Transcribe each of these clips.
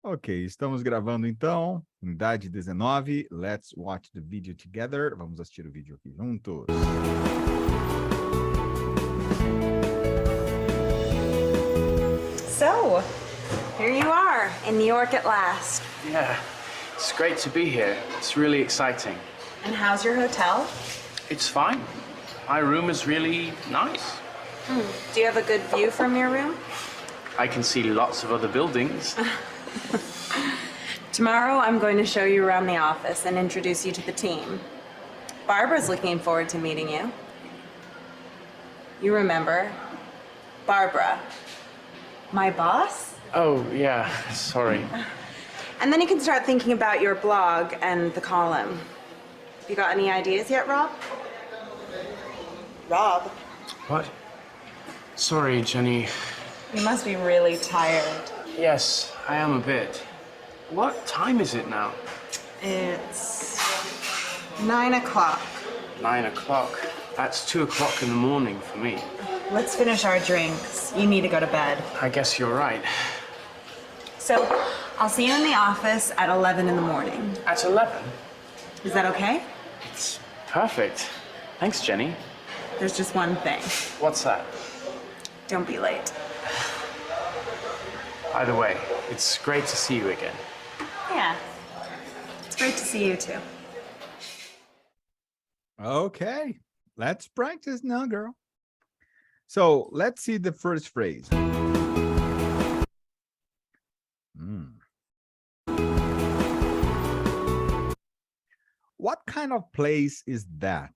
Ok, estamos gravando então, unidade 19. Let's watch the video together. Vamos assistir o vídeo aqui juntos. So, here you are in New York at last. Yeah, it's great to be here. It's really exciting. And how's your hotel? It's fine. My room is really nice. Do you have a good view from your room? I can see lots of other buildings. Tomorrow I'm going to show you around the office and introduce you to the team. Barbara's looking forward to meeting you. You remember? Barbara. My boss? Oh, yeah, sorry. And then you can start thinking about your blog and the column. You got any ideas yet, Rob? Rob? What? Sorry, Jenny. You must be really tired. Yes, I am a bit. What time is it now? It's 9 o'clock. 9 o'clock. That's 2 o'clock in the morning for me. Let's finish our drinks. You need to go to bed. I guess you're right. So, I'll see you in the office at 11 in the morning. At 11? Is that okay? It's perfect. Thanks, Jenny. There's just one thing. What's that? Don't be late. By the way, it's great to see you again. Yeah. It's great to see you too. Okay, let's practice now, girl. So let's see the first phrase. What kind of place is that?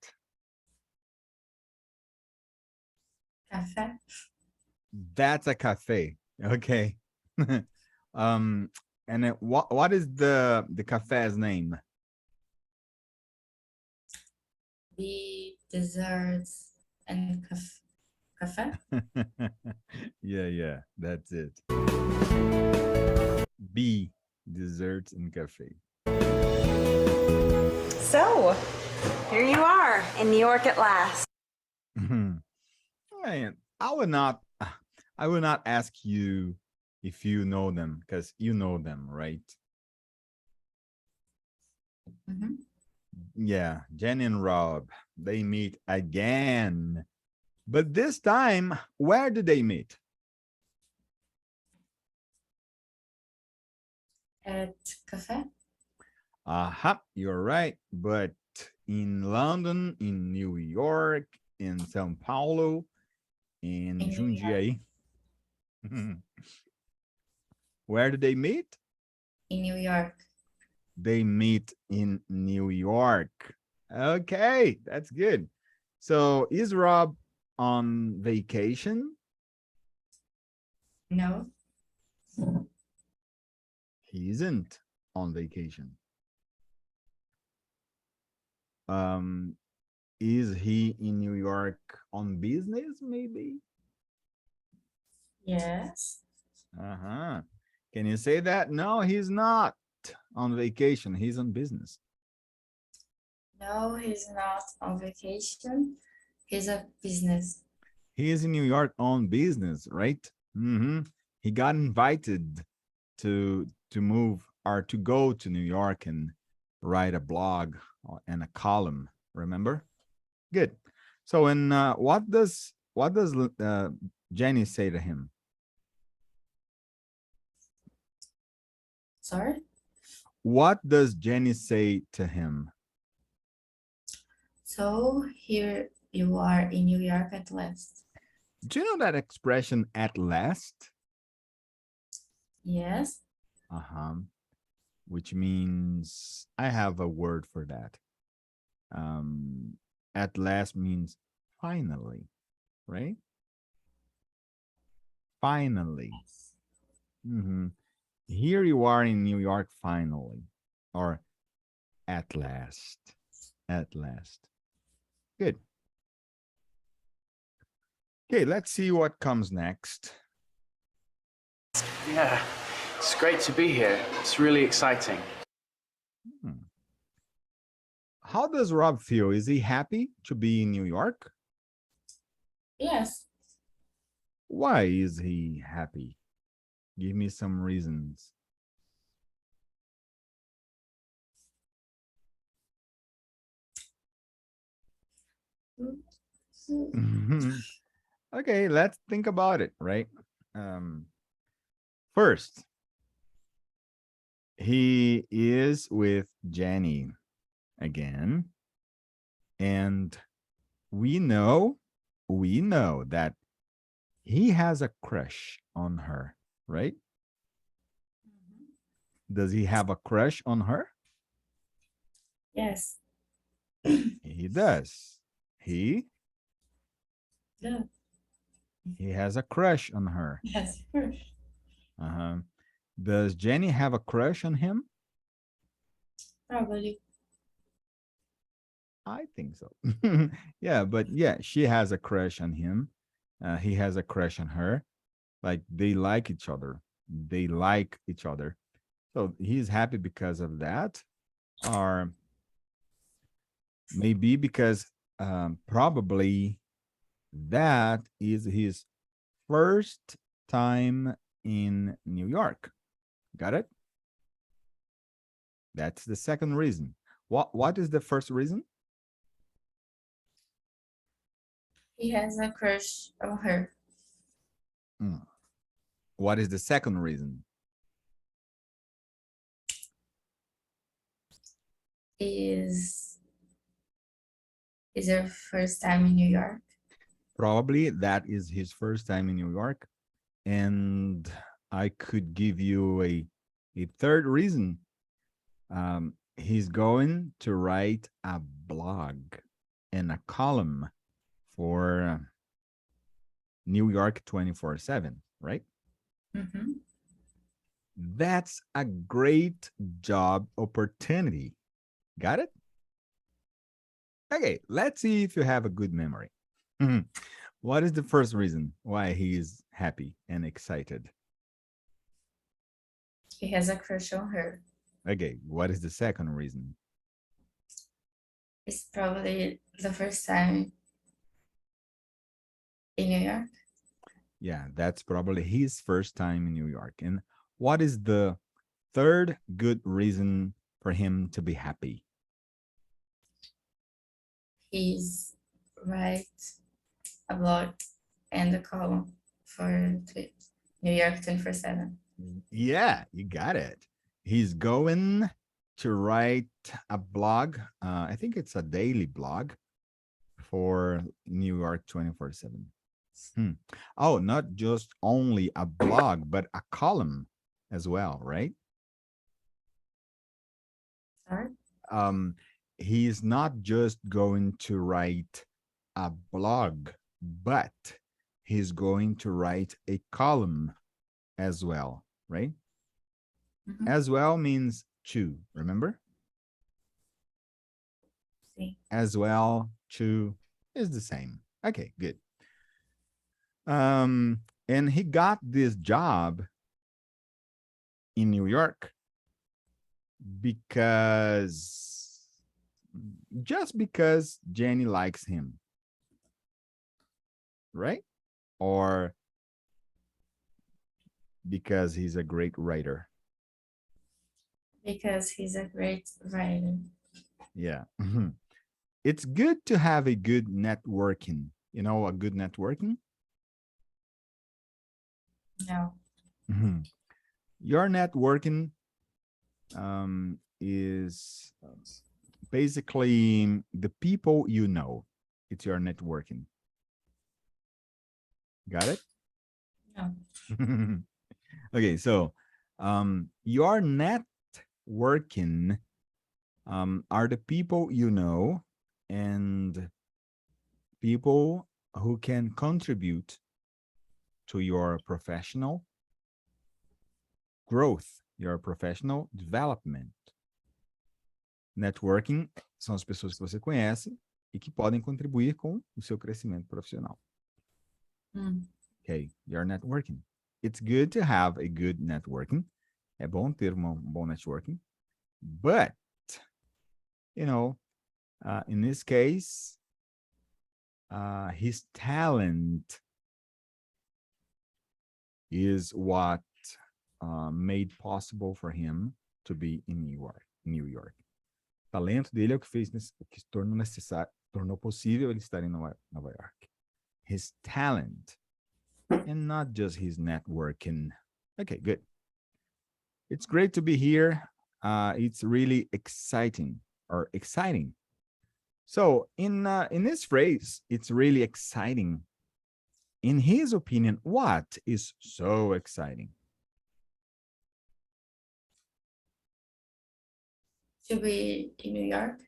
Café. That's a cafe. Okay. And then what is the cafe's name? The desserts and café. Yeah, that's it. B, desserts and cafe. So, here you are in New York at last. Man, I would not ask you if you know them, because you know them, right? Mm-hmm. Yeah, Jen and Rob, they meet again. But this time, where did they meet? At café. You're right. But in London, in New York, in São Paulo, in Jundiaí. Where did they meet? In New York. They meet in New York. Okay, that's good. So is Rob on vacation? No. He isn't on vacation. Is he in New York on business, maybe? Yes. Can you say that? No, he's not on vacation. He's on business. No, he's not on vacation. He's a business. He is in New York on business, right? He got invited to move or to go to New York and write a blog and a column. Remember? Good. So, and what does Jenny say to him? Sorry? What does Jenny say to him? So here you are in New York at last. Do you know that expression, at last? Yes. Which means, I have a word for that. At last means finally, right? Finally. Here you are in New York finally, or at last. At last. Good. Okay, let's see what comes next. Yeah, it's great to be here. It's really exciting. How does Rob feel? Is he happy to be in New York? Yes. Why is he happy? Give me some reasons. Okay, let's think about it, right? First, he is with Jenny again, and we know that he has a crush on her, right? Does he have a crush on her? Yes. He does. He No. he has a crush on her. Yes, first. Uh-huh. Does Jenny have a crush on him? Probably. I think so. Yeah, but yeah, she has a crush on him. He has a crush on her. Like they like each other. They like each other. So he's happy because of that. Or maybe because probably that is his first time in New York. Got it? That's the second reason. What is the first reason? He has a crush on her. Mm. What is the second reason? Is her first time in New York? Probably that is his first time in New York. And I could give you a third reason. He's going to write a blog and a column for New York 24/7, right? Mm-hmm. That's a great job opportunity. Got it? Okay, let's see if you have a good memory. What is the first reason why he is happy and excited? He has a crush on her. Okay, what is the second reason? It's probably the first time in New York. Yeah, that's probably his first time in New York. And what is the third good reason for him to be happy? He's write a blog and a column for New York 24/7. Yeah, you got it. He's going to write a blog. I think it's a daily blog for New York 24/7. Oh, not just only a blog, but a column as well, right? Sorry? Um, he's not just going to write a blog, but he's going to write a column as well, right? Mm-hmm. As well means to, remember? See. As well, to is the same. Okay, good. And he got this job in New York because just because Jenny likes him, right? Or because he's a great writer. Because he's a great writer. Yeah. It's good to have a good networking. You know, a good networking. No. Your networking is basically the people you know. It's your networking. Got it? No. Okay, so your networking are the people you know and people who can contribute to your professional growth, your professional development. Networking são as pessoas que você conhece e que podem contribuir com o seu crescimento profissional. Okay, your networking. It's good to have a good networking. É bom ter um bom networking. But, you know, in this case, his talent is what made possible for him to be in New York. Talento dele é o que fez, o que se tornou necessário, tornou possível ele estar em Nova York. His talent, and not just his networking. Okay, good. It's great to be here. It's really exciting. So in this phrase, it's really exciting. In his opinion, what is so exciting? To be in New York.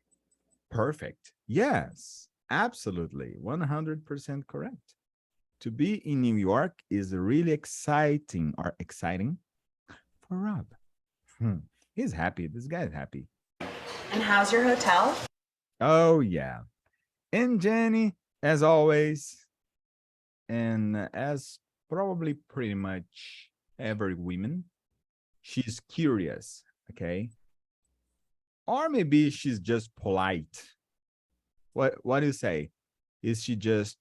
Perfect. Yes, absolutely. 100% correct. To be in New York is really exciting for Rob. He's happy. This guy is happy. And how's your hotel? Oh, yeah. And Jenny, as always, and as probably pretty much every woman, she's curious, okay? Or maybe she's just polite. What do you say? Is she just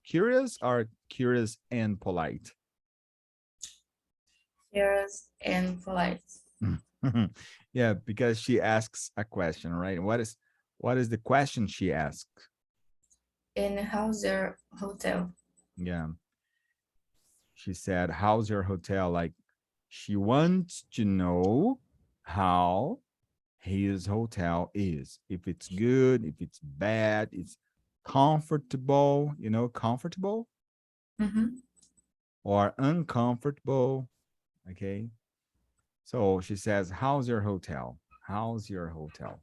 curious or curious and polite? Curious and polite. Yeah, because she asks a question, right? What is the question she asks? And how's your hotel? Yeah. She said, how's your hotel? Like, she wants to know how his hotel is. If it's good, if it's bad, it's comfortable, comfortable or uncomfortable. Okay. So she says, how's your hotel? How's your hotel?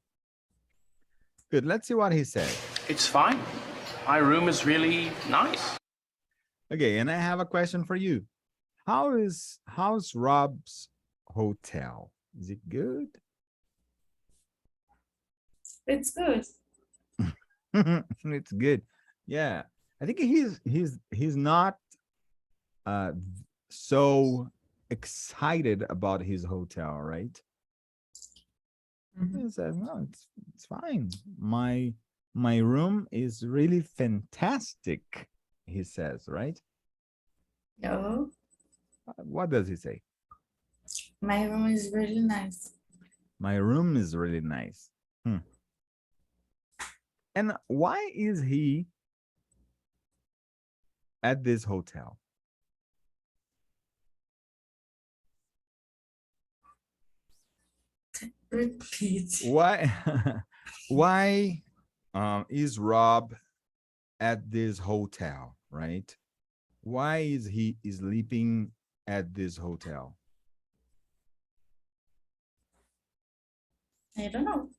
Good. Let's see what he said. It's fine. My room is really nice. Okay, and I have a question for you. How's Rob's hotel? Is it good? It's good. It's good. Yeah. I think he's not so excited about his hotel, right? He says, no, it's fine. My room is really fantastic, he says, right? No, What does he say? my room is really nice. My room is really nice. And why is he at this hotel? Repeat. Why why is Rob at this hotel, right? Why is he sleeping at this hotel? I don't know.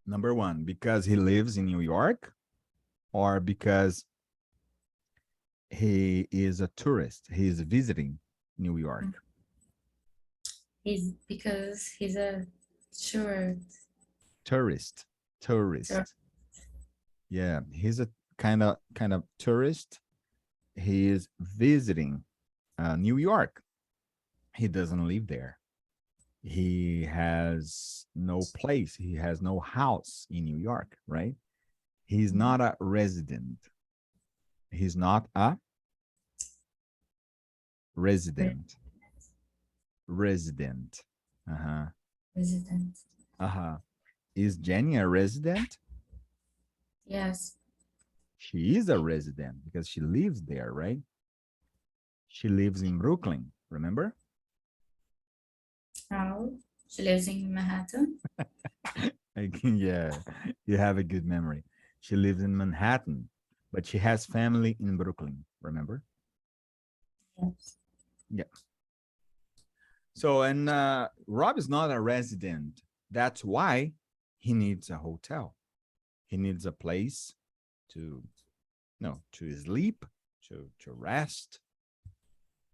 Number one, because he lives in New York, or because he is a tourist, he is visiting New York. Because he's a short. Tourist. Yeah, he's a kind of tourist. He is visiting New York. He doesn't live there. He has no place. He has no house in New York, right? He's not a resident. He's not a resident. Resident. Resident. Is Jenny a resident? Yes. She is a resident because she lives there, right? She lives in Brooklyn, remember? Now she lives in Manhattan. Yeah, you have a good memory. She lives in Manhattan, but she has family in Brooklyn, remember? Yes. Yeah. So, and Rob is not a resident. That's why he needs a hotel. He needs a place to sleep, to rest.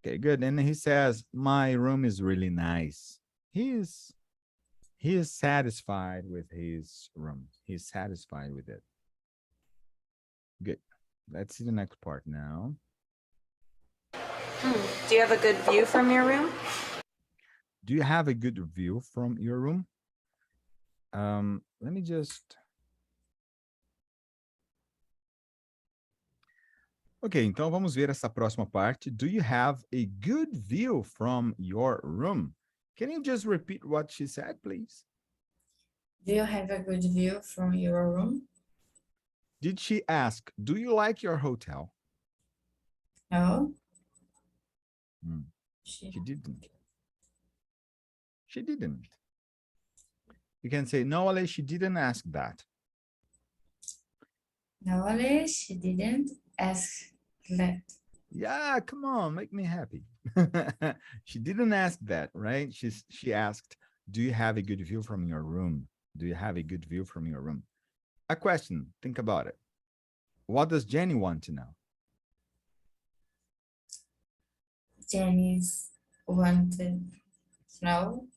Okay, good. And he says, my room is really nice. He is satisfied with his room. He's satisfied with it. Good. Let's see the next part now. Do you have a good view from your room? Do you have a good view from your room? Let me just... Ok, então vamos ver essa próxima parte. Do you have a good view from your room? Can you just repeat what she said, please? Do you have a good view from your room? Did she ask, do you like your hotel? No, Hmm, she, she didn't. She didn't. You can say, no, Ale, she didn't ask that. no, Ale, she didn't ask that. Yeah, come on, make me happy. She didn't ask that, right? She asked, do you have a good view from your room? Do you have a good view from your room? A question, think about it. What does Jenny want to know? Janice wanted to know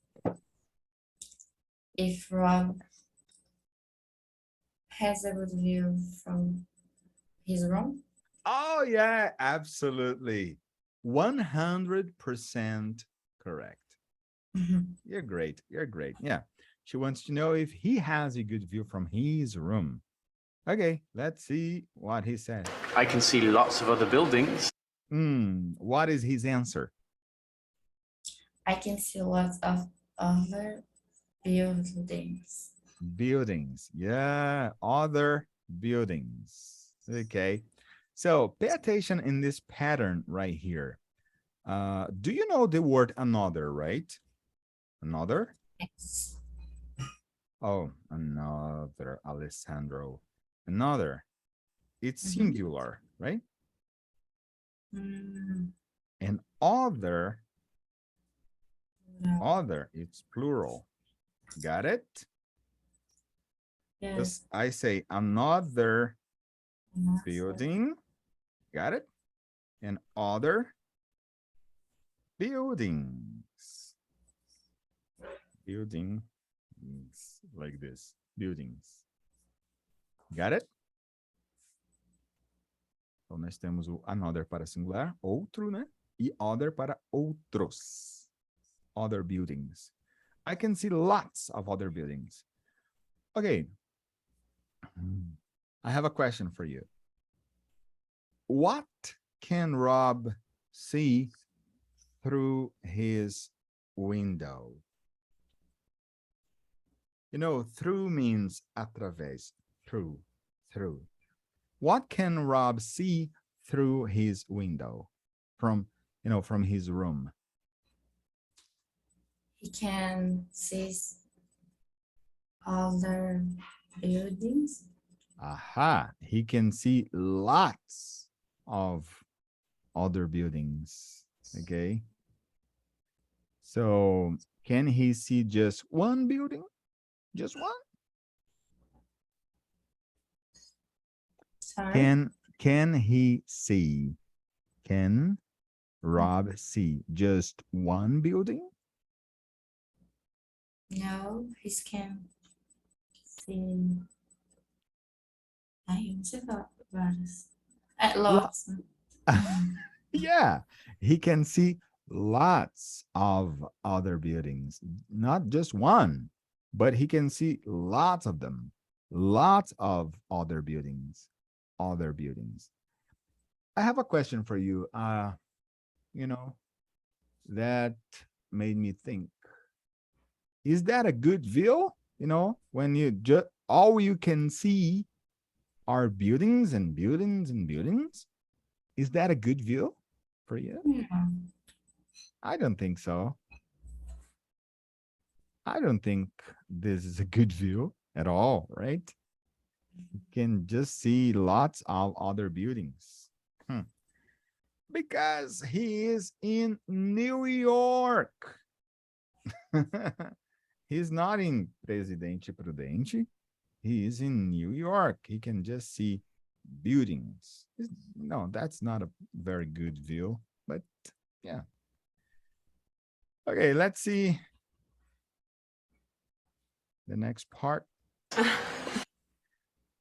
if Rob has a good view from his room. Oh, yeah, absolutely. 100% correct. You're great. You're great. Yeah. She wants to know if he has a good view from his room. Okay, let's see what he said. I can see lots of other buildings. What is his answer? I can see lots of other buildings. Buildings. Yeah, other buildings. Okay. So pay attention in this pattern right here. Do you know the word another, right? Another? Yes. Oh, another, Alessandro. Another. It's singular, right? Mm, And other, no. it's plural. Got it? Yes. Just I say another Another. building. Got it? And other buildings. Buildings like this. Buildings. Got it? Então, nós temos o another para singular, outro, né? E other para outros. Other buildings. I can see lots of other buildings. Okay. I have a question for you. What can Rob see through his window? You know, through means através, through. What can Rob see through his window from, from his room? He can see other buildings. Aha, he can see lots of other buildings. Okay. So can he see just one building? Just one? Sorry. Can he see? Can Rob see just one building? No, he can see. I não sei falar vários. Lots. Yeah, he can see lots of other buildings, not just one, but he can see lots of them, lots of other buildings. I have a question for you. That made me think. Is that a good view? When you just all you can see are buildings and buildings and buildings. Is that a good view for you? Yeah. I don't think so. I don't think this is a good view at all, right? You can just see lots of other buildings. Because he is in New York. He's not in Presidente Prudente. He is in New York. He can just see buildings. No, that's not a very good view, but yeah. Okay, let's see the next part.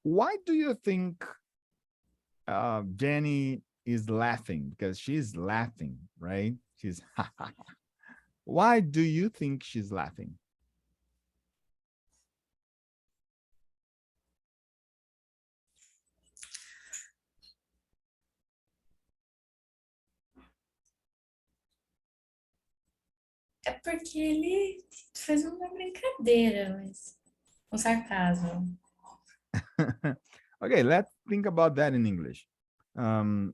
Why do you think Jenny is laughing? Because she's laughing, right? She's Why do you think she's laughing? É porque ele fez uma brincadeira, mas Um sarcasmo. Okay, let's think about that in English.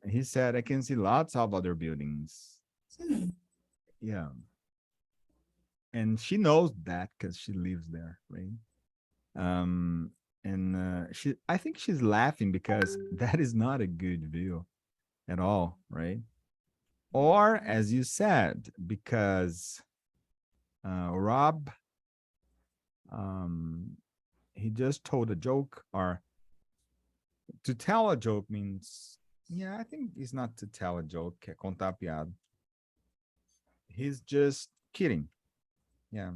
He said, I can see lots of other buildings. Hmm. Yeah. And she knows that because she lives there, right? Um, and I think she's laughing because that is not a good view at all, right? Or as you said, because Rob, um, he just told a joke, or to tell a joke means, yeah, I think it's not to tell a joke, é contar piada. He's just kidding. Yeah.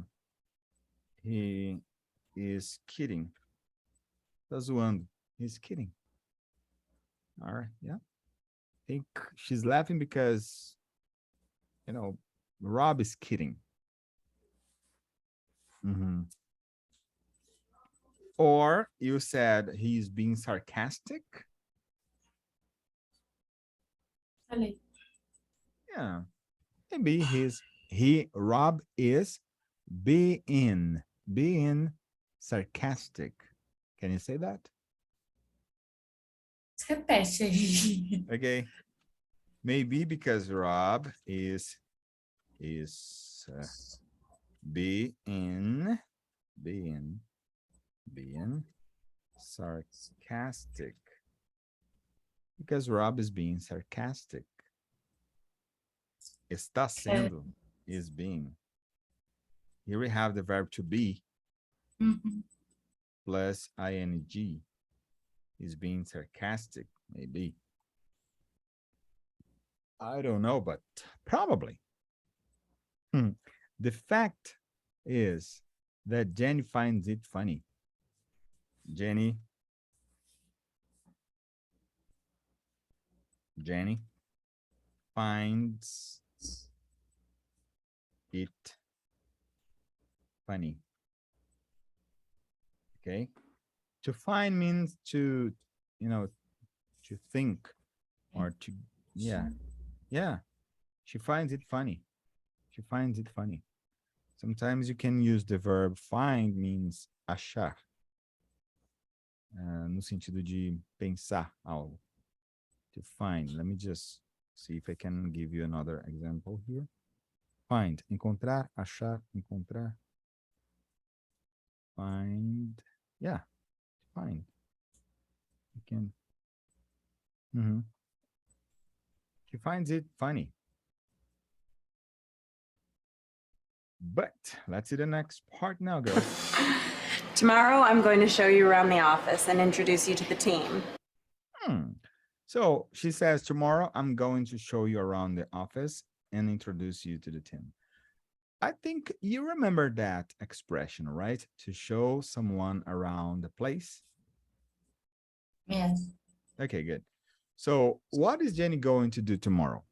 He is kidding. Tá zoando. He's kidding. All right. Yeah. I think she's laughing because, Rob is kidding. Mhm. Or you said he's being sarcastic. Falei. Yeah. Maybe Rob is being sarcastic. Can you say that? Repete aí. Okay. Maybe because Rob is being sarcastic. Because Rob is being sarcastic. Está sendo is being. Here we have the verb to be Uhum. plus ing is being sarcastic, maybe. I don't know, but probably. The fact is that Jenny finds it funny. Jenny finds it funny. Okay. To find means to, to think or to, yeah. She finds it funny. She finds it funny. Sometimes you can use the verb find means achar. No sentido de pensar algo. To find. Let me just see if I can give you another example here. Find. Encontrar, achar, encontrar. Find. Yeah. Find. You can. She finds it funny. But let's see the next part now, girls. Tomorrow, I'm going to show you around the office and introduce you to the team. So she says, tomorrow I'm going to show you around the office and introduce you to the team. I think you remember that expression, right? To show someone around the place. Yes. Okay, good. So what is Jenny going to do tomorrow?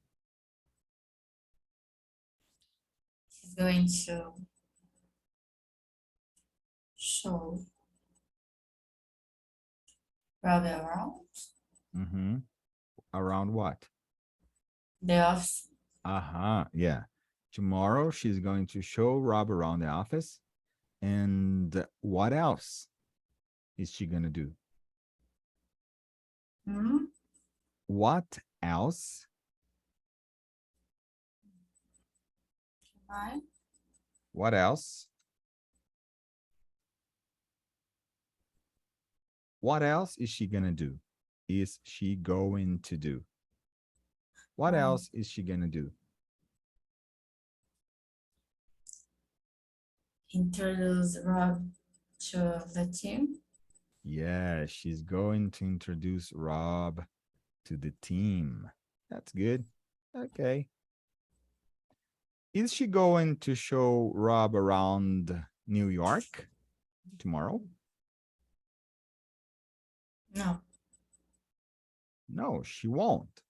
She's going to show Rob around Around what? the office. Yeah. Tomorrow she's going to show Rob around the office. And what else is she going to do? Hmm? What else? Vai. What else? What else is she going to do? Is she going to do? What else is she going to do? Introduce Rob to the team. Yeah, she's going to introduce Rob to the team. That's good. Okay. Is she going to show Rob around New York tomorrow? No. No, she won't.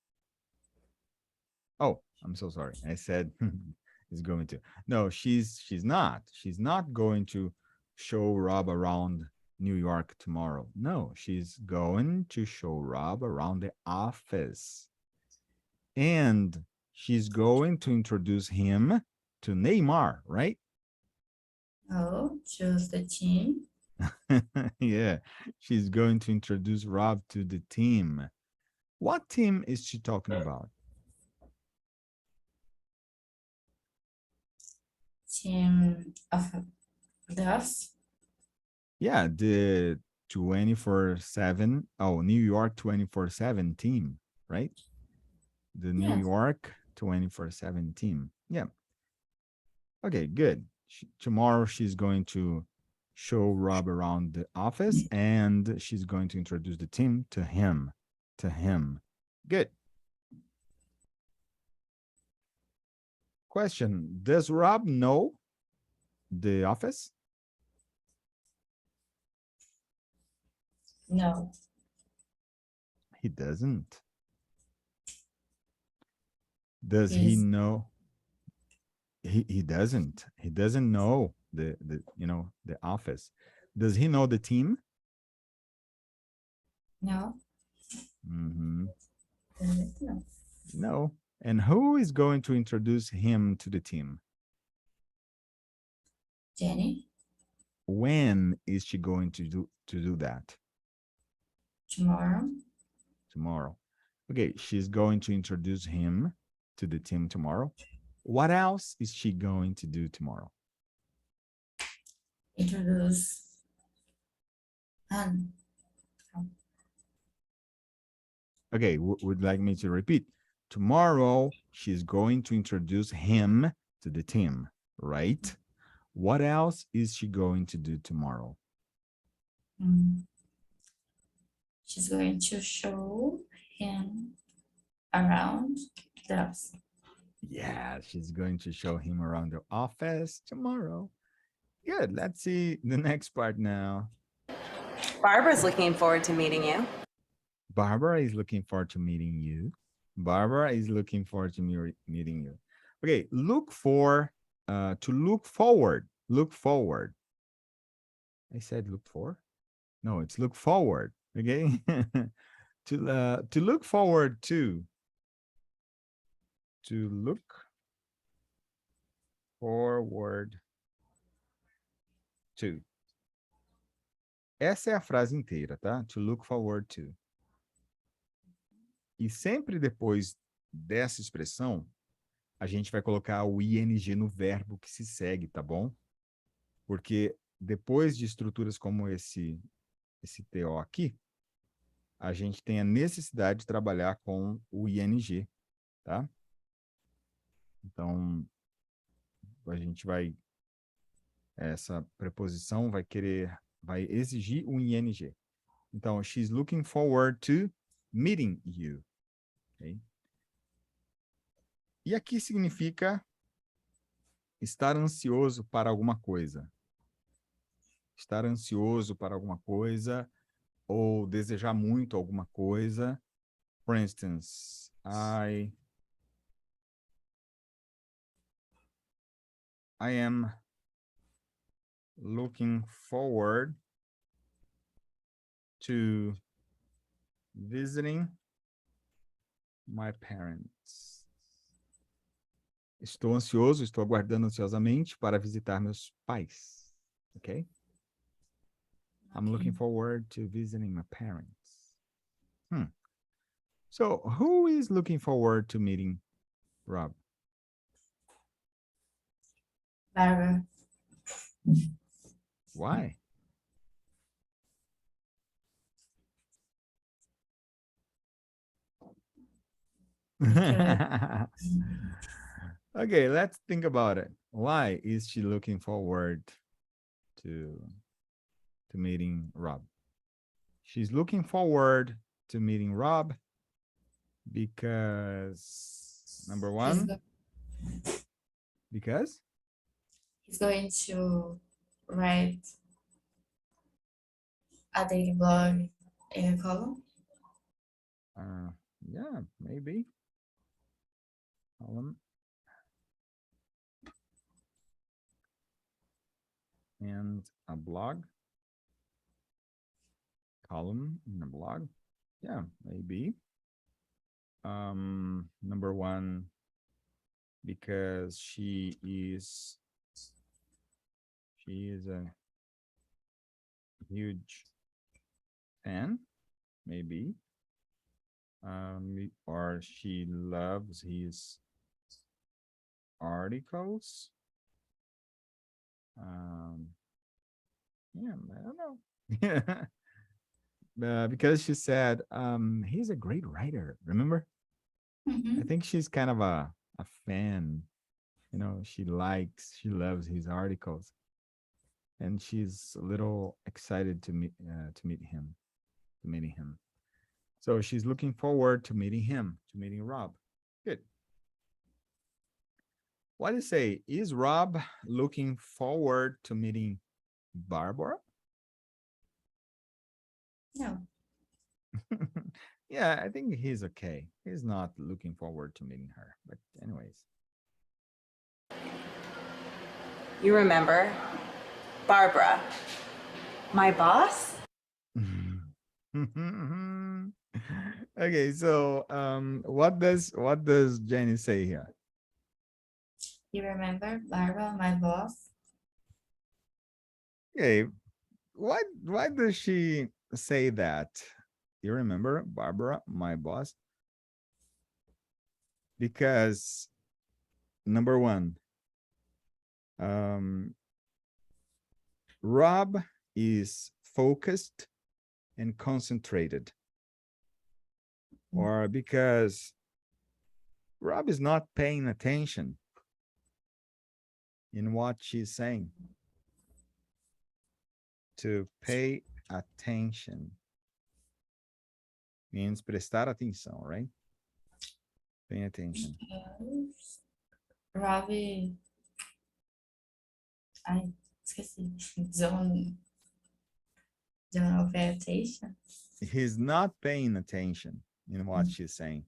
Oh, I'm so sorry. I said is going to. No, she's not. She's not going to show Rob around New York tomorrow. No, she's going to show Rob around the office. And she's going to introduce him to Neymar, right? No. Choose the team. Yeah, she's going to introduce Rob to the team. What team is she talking about? Team of doves. Yeah, the 24/7, oh, New York 24/7 team, right? The New Yes. York 24/7 team. Yeah. Okay, good. Tomorrow she's going to show Rob around the office and she's going to introduce the team to him. To him. Good. Question: does Rob know the office? No. He doesn't. Does he He's know? He doesn't. He doesn't know the office. Does he know the team? no. Mm-hmm. No. No. And who is going to introduce him to the team? Jenny. When is she going to do that? Tomorrow. Tomorrow. Okay, she's going to introduce him to the team tomorrow. What else is she going to do tomorrow? Introduce. And Okay, would like me to repeat. Tomorrow, she's going to introduce him to the team, right? What else is she going to do tomorrow? she's going to show him around doves. Yeah, she's going to show him around the office tomorrow. Good. Let's see the next part now. Barbara's looking forward to meeting you. Barbara is looking forward to meeting you. Barbara is looking forward to meeting you. Okay, to look forward. Look forward. I said look for. No, it's look forward. Okay, to look forward to. To look forward to. Essa é a frase inteira, tá? To look forward to. E sempre depois dessa expressão, a gente vai colocar o ing no verbo que se segue, tá bom? Porque depois de estruturas como esse TO aqui, a gente tem a necessidade de trabalhar com o ing, tá? Então, a gente vai, essa preposição vai exigir um ing. Então, she's looking forward to meeting you. Okay? E aqui significa estar ansioso para alguma coisa. Estar ansioso para alguma coisa ou desejar muito alguma coisa. For instance, I am looking forward to visiting my parents. Estou ansioso, estou aguardando ansiosamente para visitar meus pais. Okay? I'm looking forward to visiting my parents. So, who is looking forward to meeting Rob? Barbara. Why? Okay, let's think about it. Why is she looking forward to meeting Rob? She's looking forward to meeting Rob because number one, because He's going to write a daily blog in a column. yeah, maybe column and a blog column in a blog. Yeah, maybe. Number one, because she is a huge fan, maybe. Or she loves his articles. Um, yeah, I don't know. Yeah. Because she said he's a great writer, remember? I Mhm. think she's kind of a fan. You know, she loves his articles, and she's a little excited to meet him, to meeting him. So she's looking forward to meeting him, to meeting Rob. Good. What do you say? Is Rob looking forward to meeting Barbara? No. Yeah, I think he's okay. He's not looking forward to meeting her. But anyways. You remember? Barbara, my boss? Okay, so what does Jenny say here? You remember Barbara, my boss? Okay, why does she say that? You remember Barbara, my boss? Because number one, um, Rob is focused and concentrated, or because Rob is not paying attention in what she's saying. To pay attention means prestar atenção, right? Paying attention. Yes. Robbie, ai, esqueci. Don't pay attention. He's not paying attention in what she's saying.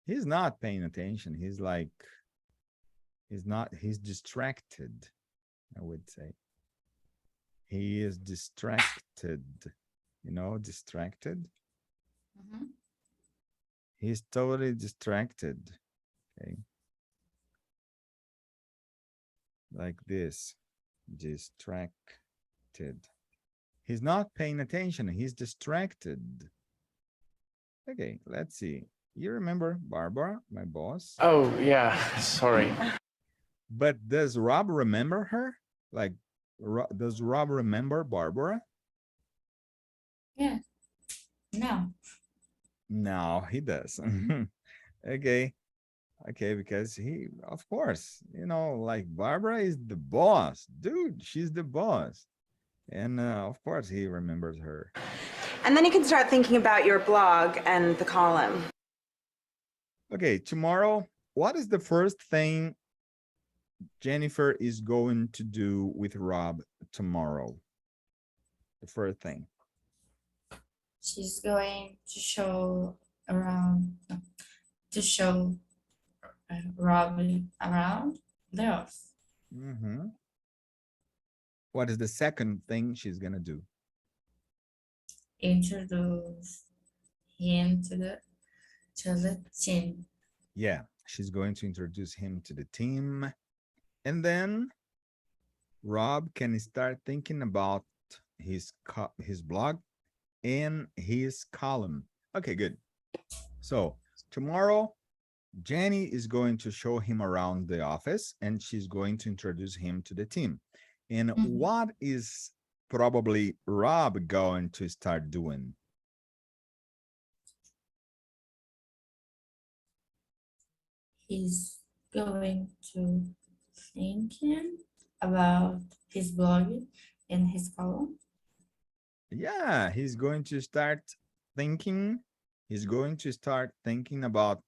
He's not paying attention. He's like, he's distracted, I would say. He is distracted, distracted. Mhm. He's totally distracted. Okay. Like this, distracted. He's not paying attention. He's distracted. Okay, let's see. You remember Barbara, my boss? Oh, yeah, sorry. But does Rob remember her? Like, does Rob remember Barbara? Yeah. No. No, he does. Okay. Okay, because he, of course, like Barbara is the boss. Dude, she's the boss. And of course, he remembers her. And then you can start thinking about your blog and the column. Okay, tomorrow, what is the first thing Jennifer is going to do with Rob tomorrow? The first thing. She's going to show around, to show Robbie around the office. Mm-hmm. What is the second thing she's gonna do? Introduce him to the team. Yeah, she's going to introduce him to the team. And then Rob can start thinking about his blog and his column. Okay, good. So tomorrow, Jenny is going to show him around the office and she's going to introduce him to the team. And what is probably Rob going to start doing? He's going to thinking about his blog and his column. Yeah, he's going to start thinking. He's going to start thinking about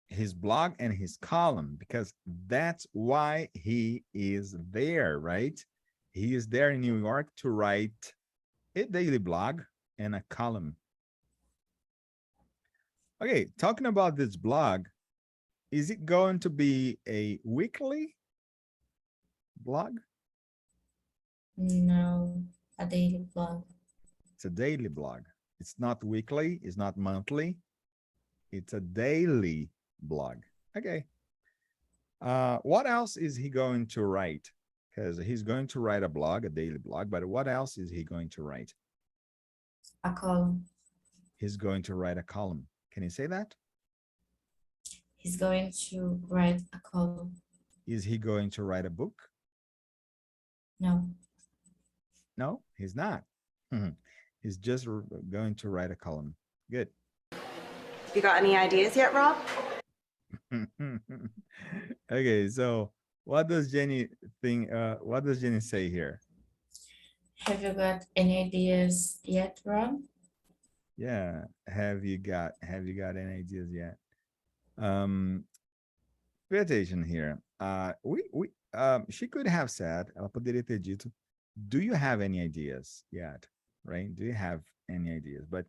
his blog and his column, because that's why he is there, right? He is there in New York to write a daily blog and a column. Okay, talking about this blog, is it going to be a weekly blog? No, a daily blog. It's a daily blog. It's not weekly, it's not monthly. It's a daily blog. Okay. What else is he going to write? because he's going to write a blog, a daily blog, but what else is he going to write? A column. He's going to write a column. Can you say that? He's going to write a column. Is he going to write a book? No. No, he's not. He's just going to write a column. Good. You got any ideas yet, Rob? Okay, so what does Jenny think? What does Jenny say here? Have you got any ideas yet, Rob? Yeah, have you got any ideas yet? Pay attention here. She could have said, ela poderia ter dito, do you have any ideas yet? Right? Do you have any ideas? But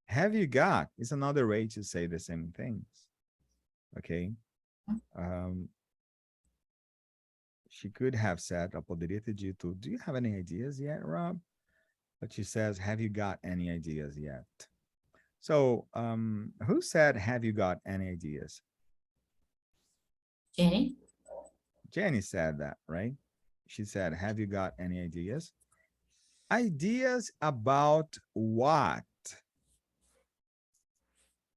have you got is another way to say the same things. Okay. She could have said, ela poderia ter dito, do you have any ideas yet, Rob? But she says, have you got any ideas yet? So who said, have you got any ideas? Jenny? Jenny said that, right? She said, have you got any ideas? Ideas about what?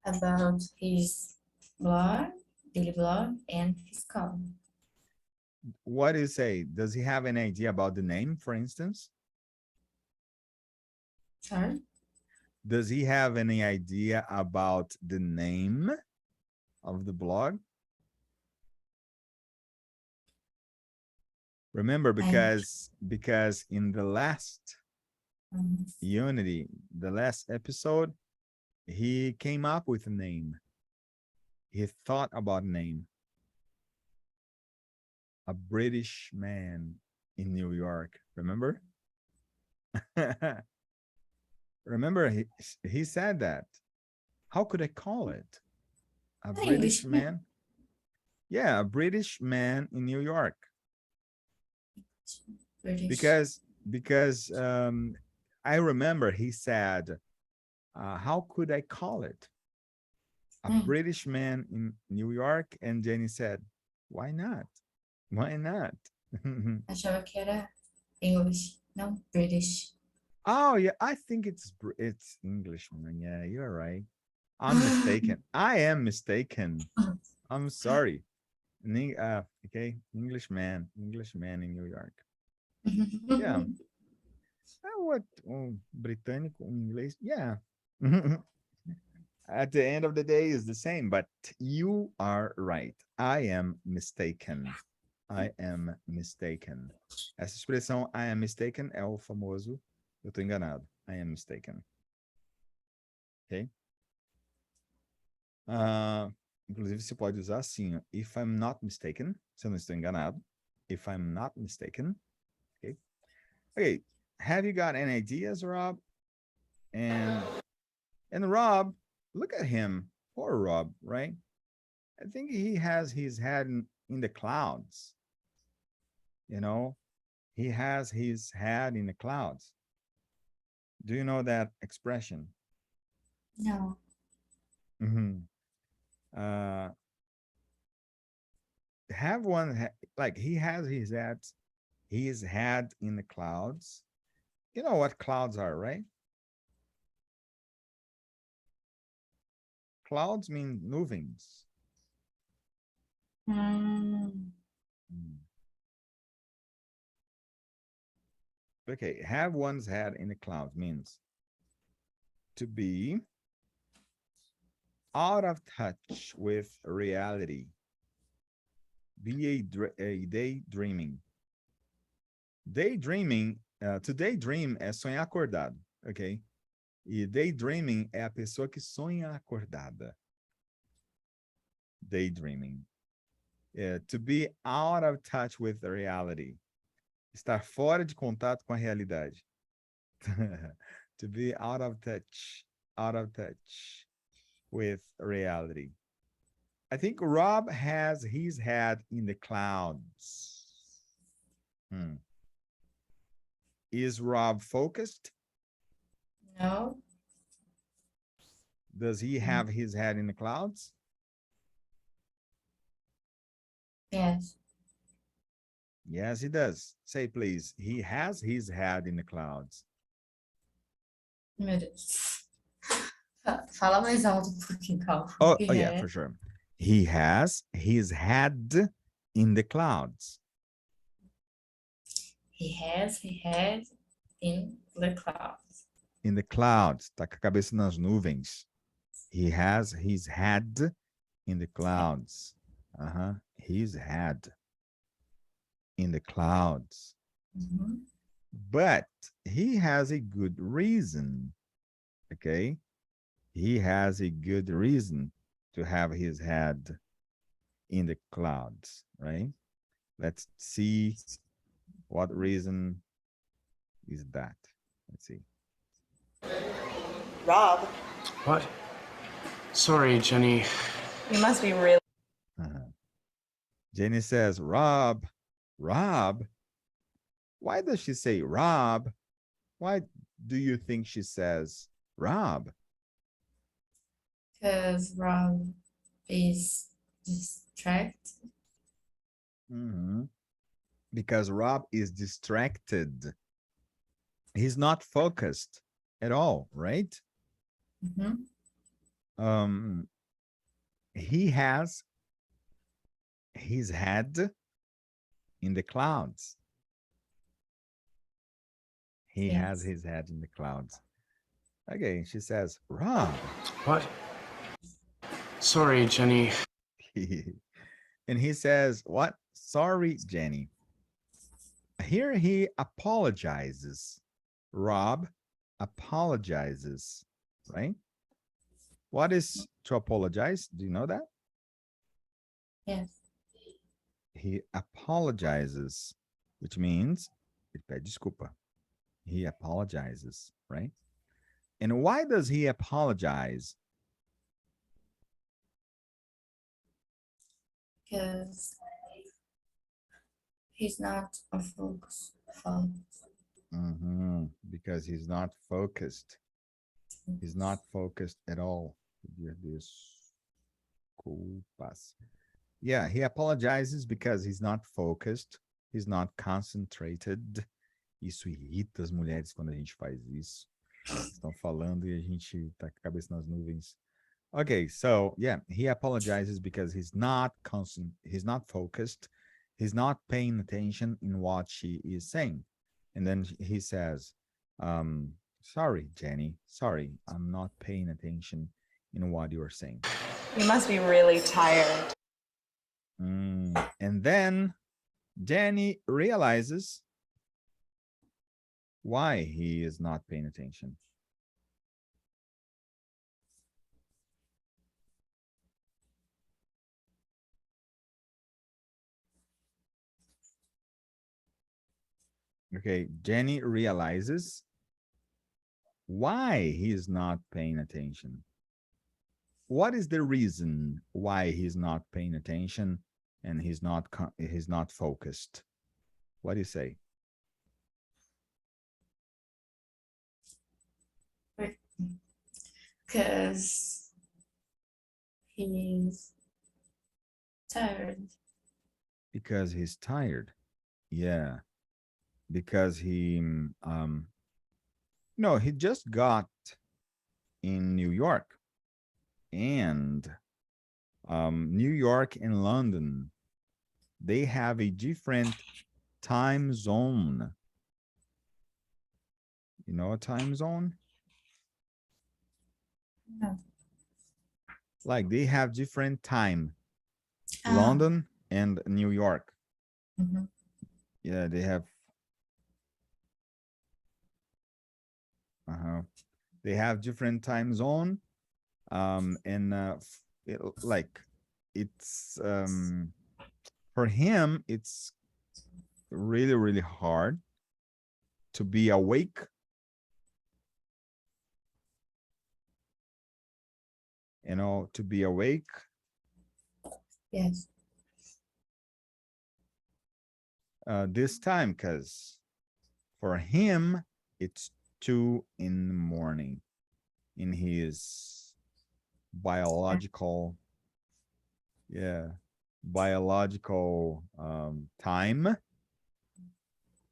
About his blog, daily blog, and his column. What do you say? Does he have an idea about the name, for instance? Sorry? Does he have any idea about the name of the blog? Remember, because in the last Unity, the last episode, he came up with a name. He thought about a name. A British man in New York. Remember? Remember, he said that. How could I call it? A British man? Yeah, a British man in New York. British. Because I remember he said, how could I call it? A British man in New York. And Jenny said, why not? Why not? Achava que era English, não British. Oh yeah, I think it's Englishman. Yeah, you're right. I'm mistaken. I am mistaken. I'm sorry. Okay, Englishman in New York. Yeah. What? Britânico, inglês? Yeah. At the end of the day, is the same, but you are right. I am mistaken. I am mistaken. Essa expressão I am mistaken é o famoso eu tô enganado. I am mistaken. Ok? Inclusive, você pode usar assim, ó, if I'm not mistaken, se eu não estou enganado. If I'm not mistaken. Okay. Okay. Have you got any ideas, Rob? And Rob, look at him. Poor Rob, right? I think he has his head in the clouds. You know, he has his head in the clouds. Do you know that expression? No. Have one, like he has his head in the clouds. You know what clouds are, right? Clouds mean movings. Okay, have one's head in the clouds means to be out of touch with reality. Be a daydreaming. Daydreaming, to daydream é sonhar acordado, ok? E daydreaming é a pessoa que sonha acordada. Daydreaming. To be out of touch with the reality. Estar fora de contato com a realidade. To be out of touch with reality. I think Rob has his head in the clouds. Is Rob focused? No. Does he have his head in the clouds? Yes. Yes, he does. Say, please. He has his head in the clouds. Meu Deus. Fala mais alto um pouquinho, calma. Oh, yeah, for sure. He has his head in the clouds. He has his head in the clouds. In the clouds. Tá com a cabeça nas nuvens. He has his head in the clouds. His head in the clouds. Uhum. But he has a good reason. Okay. He has a good reason to have his head in the clouds, right? Let's see what reason is that. Let's see. Rob, What? Sorry, Jenny. you must be really. Jenny says, Rob. Why does she say Rob? Why do you think she says Rob? Because Rob is distracted. Because Rob is distracted. He's not focused at all, right? Uhum. He has his head in the clouds. He has his head in the clouds. Okay, she says, Rob. What? Sorry, Jenny. And he says, what? Sorry, Jenny. Here he apologizes. Rob apologizes, right? What is to apologize? Do you know that? Yes. He apologizes, which means ele pede desculpa. He apologizes, right? And why does he apologize? Because he's not on focus. Because he's not focused. He's not focused at all. Desculpas. Yeah, he apologizes because he's not focused. He's not concentrated. Isso irrita as mulheres quando a gente faz isso. Estão falando e a gente tá com a cabeça nas nuvens. Okay, so yeah, he apologizes because he's not constant, he's not focused, he's not paying attention in what she is saying. And then he says, sorry, Jenny, sorry, I'm not paying attention in what you are saying. You must be really tired. And then Jenny realizes why he is not paying attention. Okay, Jenny realizes why he is not paying attention. What is the reason why he's not paying attention and he's not focused? What do you say? Because he's tired. Because he's tired. Yeah. Because he no, he just got in New York, and New York and London, they have a different time zone. You know a time zone? No. Like they have different time. London and New York. Yeah, they have they have different time zone. Like it's for him, it's really, really hard to be awake to be awake. Yes. This time, because for him, it's 2 in the morning in his biological, biological time.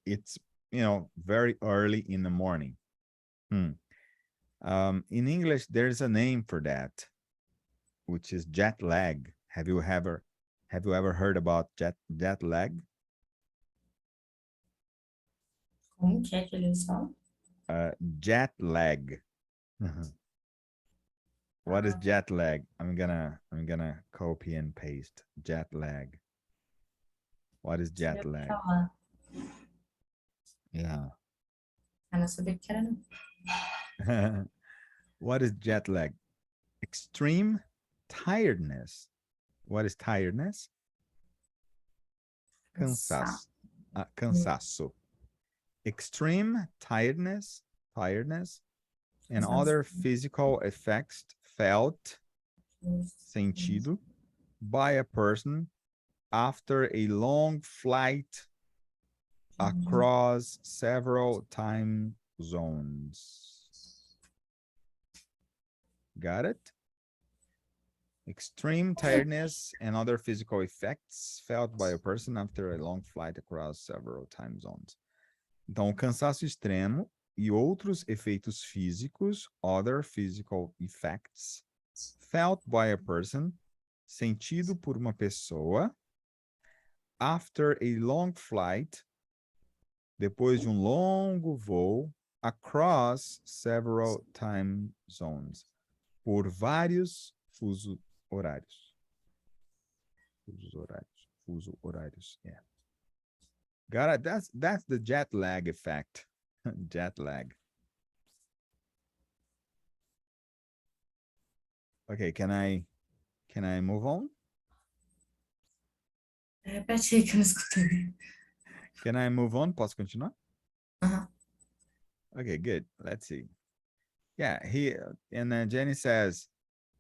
It's, you know, very early in the morning. In English, there's a name for that, which is jet lag. Have you ever heard about jet lag? Como que é que eles falam? Jet lag. What is jet lag? I'm gonna copy and paste jet lag. What is jet Eu lag? falar. Yeah. Eu não sabia que era, não. What is jet lag? Extreme tiredness. What is tiredness? Cansaço. Cansaço. Extreme tiredness, and other physical effects felt, sentido, by a person after a long flight across several time zones. Got it? Extreme tiredness and other physical effects felt by a person after a long flight across several time zones. Então, cansaço extremo e outros efeitos físicos, other physical effects, felt by a person, sentido por uma pessoa, after a long flight, depois de longo voo, across several time zones, por vários fusos horários. Fuso horários, yeah. Got it. That's the jet lag effect. Jet lag. Okay, can I move on? Repete aí que eu não escutei. Can I move on? Posso continuar? Uh-huh. Okay, good. Let's see. Yeah, and then Jenny says,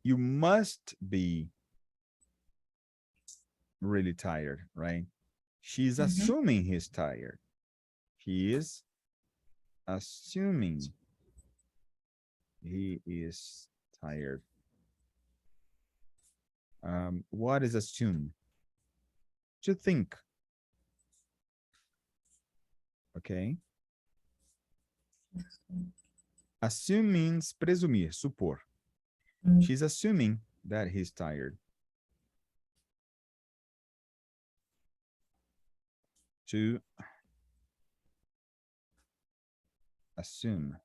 you must be really tired, right? She's assuming he's tired. He is assuming he is tired. What is assume? To think. Okay. Assume means presumir, supor. She's assuming that he's tired. To assume.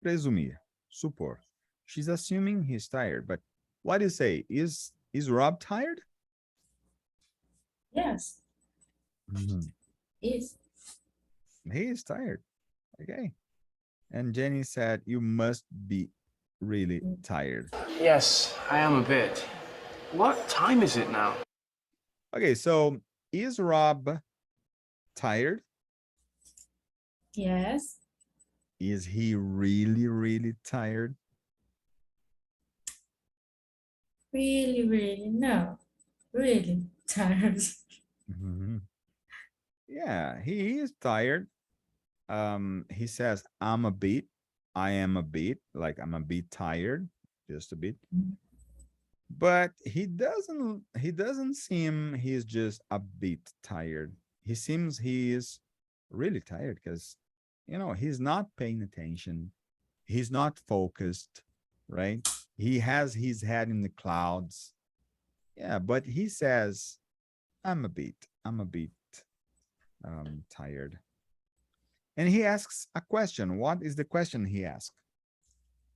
Presumir, supor. She's assuming he's tired, but what do you say? Is Rob tired? Yes. Is. He is tired. Okay. And Jenny said, you must be really tired. Yes, I am a bit. What time is it now? Okay, so is Rob tired? Yes. Is he really, really tired? Really, no. Really tired. Yeah, he is tired. He says, I'm a bit, I am a bit, like I'm a bit tired, just a bit. But he doesn't seem he's just a bit tired. He seems he is really tired because, you know, he's not paying attention. He's not focused, right? He has his head in the clouds. Yeah, but he says, I'm a bit tired. And he asks a question. What is the question he asked?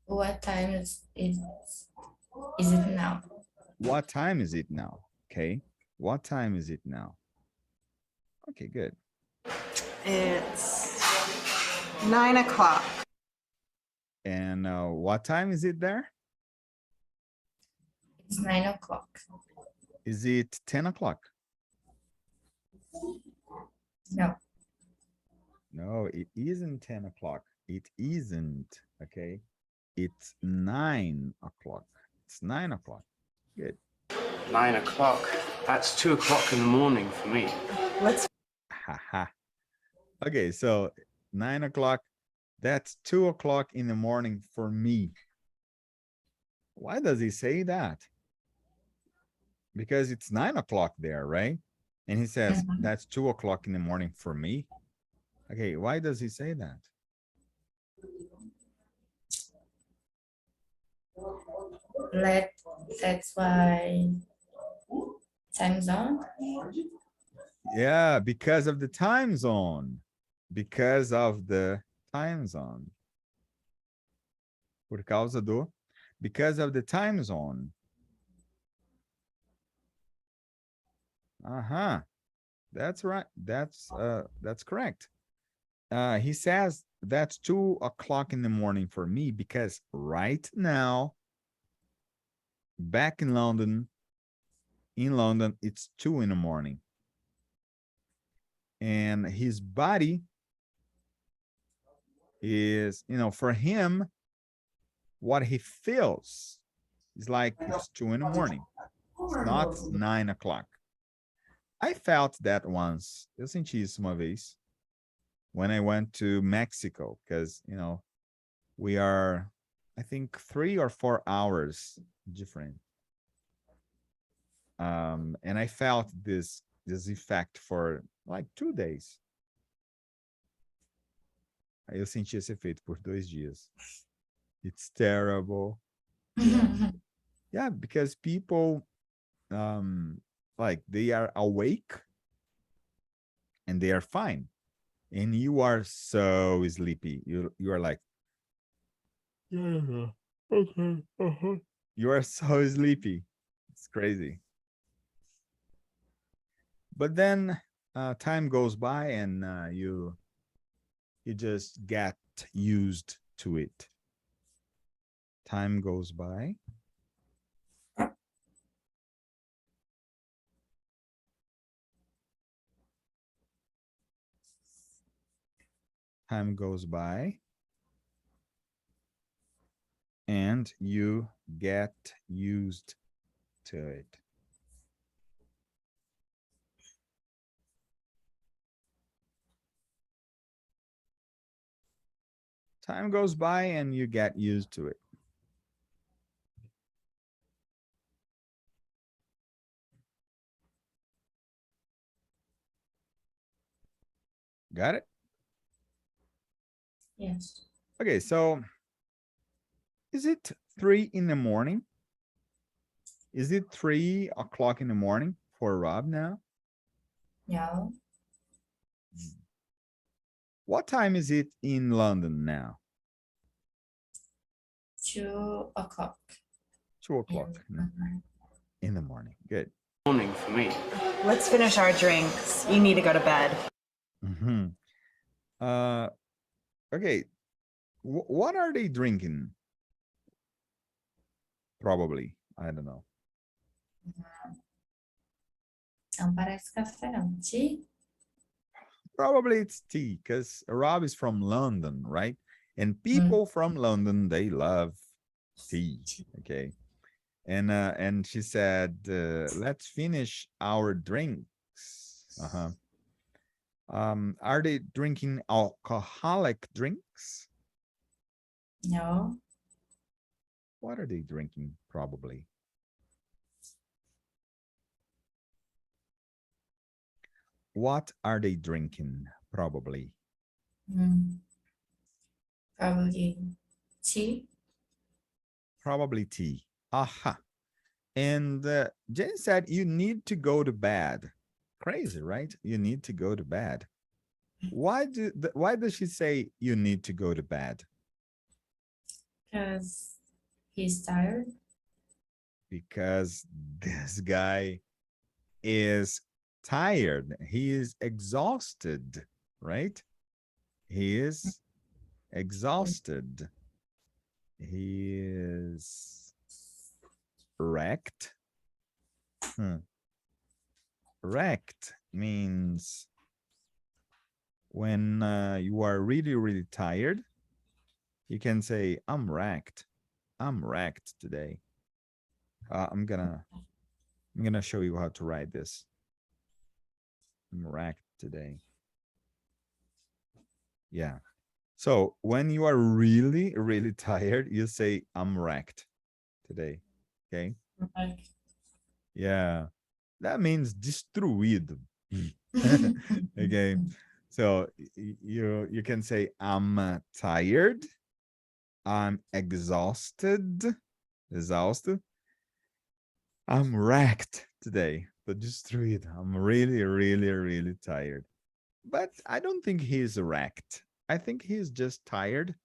What time is it now? What time is it now? Okay. What time is it now? Okay, good. It's 9 o'clock. And what time is it there? It's 9 o'clock. Is it 10 o'clock? No. No, it isn't 10 o'clock. It isn't, okay? It's 9 o'clock. It's 9 o'clock. Good. 9 o'clock. That's 2 o'clock in the morning for me. Let's Haha. Okay, so 9 o'clock, that's 2 o'clock in the morning for me. Why does he say that? Because it's 9 o'clock there, right? And he says, Mhm. that's 2 o'clock in the morning for me. Okay, why does he say that? Let that's why time zone. Yeah, because of the time zone. Because of the time zone. Por causa do. Because of the time zone. Uh-huh. That's right. That's correct. He says that's 2 o'clock in the morning for me because right now, back in London, it's 2 in the morning. And his body is, for him, what he feels is like it's 2 in the morning. It's not 9 o'clock. I felt that once. Eu senti isso uma vez when I went to Mexico, because, we are, I think, 3 or 4 hours different. And I felt this effect for like 2 days. Aí eu senti esse efeito por 2 dias. It's terrible. Yeah, because people, like, they are awake and they are fine, and you are so sleepy. You are like, yeah, okay, you are so sleepy. It's crazy. But then time goes by and you just get used to it. Time goes by. Time goes by. And you get used to it. Time goes by and you get used to it. Got it? Yes. Okay, so is it 3 in the morning? Is it 3 o'clock in the morning for Rob now? No. What time is it in London now? 2 o'clock. 2 o'clock in the morning. Good. Morning for me. Let's finish our drinks. You need to go to bed. Okay. What are they drinking? Probably. I don't know. Não parece café, não. Tea? Probably it's tea, because Rob is from London, right? And people from London, they love tea. Okay. And she said, let's finish our drinks. Are they drinking alcoholic drinks? No. What are they drinking? Probably. What are they drinking? Probably. Probably tea. Probably tea. Aha. And Jen said, you need to go to bed. Crazy, right? You need to go to bed. Why does she say you need to go to bed? Because he's tired. Because this guy is tired. He is exhausted, right? He is exhausted. He is wrecked. Wrecked means when you are really, really tired, you can say, I'm wrecked. I'm wrecked today. I'm gonna show you how to write this. I'm wrecked today. Yeah. So when you are really, really tired, you say, I'm wrecked today. Okay. Like, Yeah. That means destruído. Okay, so you can say I'm tired, I'm exhausted, I'm wrecked today. But just read, I'm really, really, really tired. But I don't think he's wrecked. I think he's just tired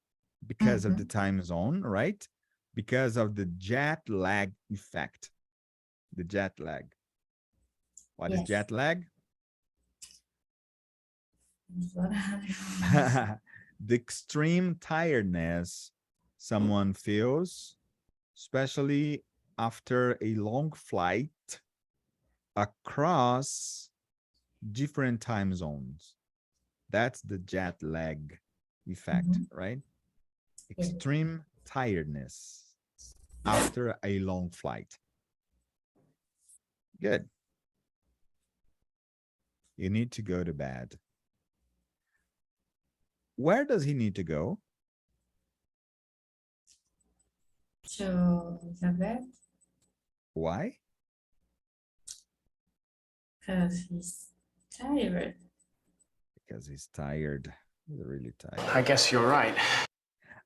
because of the time zone, right? Because of the jet lag effect. The jet lag. What is Yes. jet lag? The extreme tiredness someone feels, especially after a long flight across different time zones. That's the jet lag effect, right? Extreme tiredness after a long flight. Good. You need to go to bed. Where does he need to go? To the bed Why? because he's tired. Because he's tired. He's really tired. I guess you're right.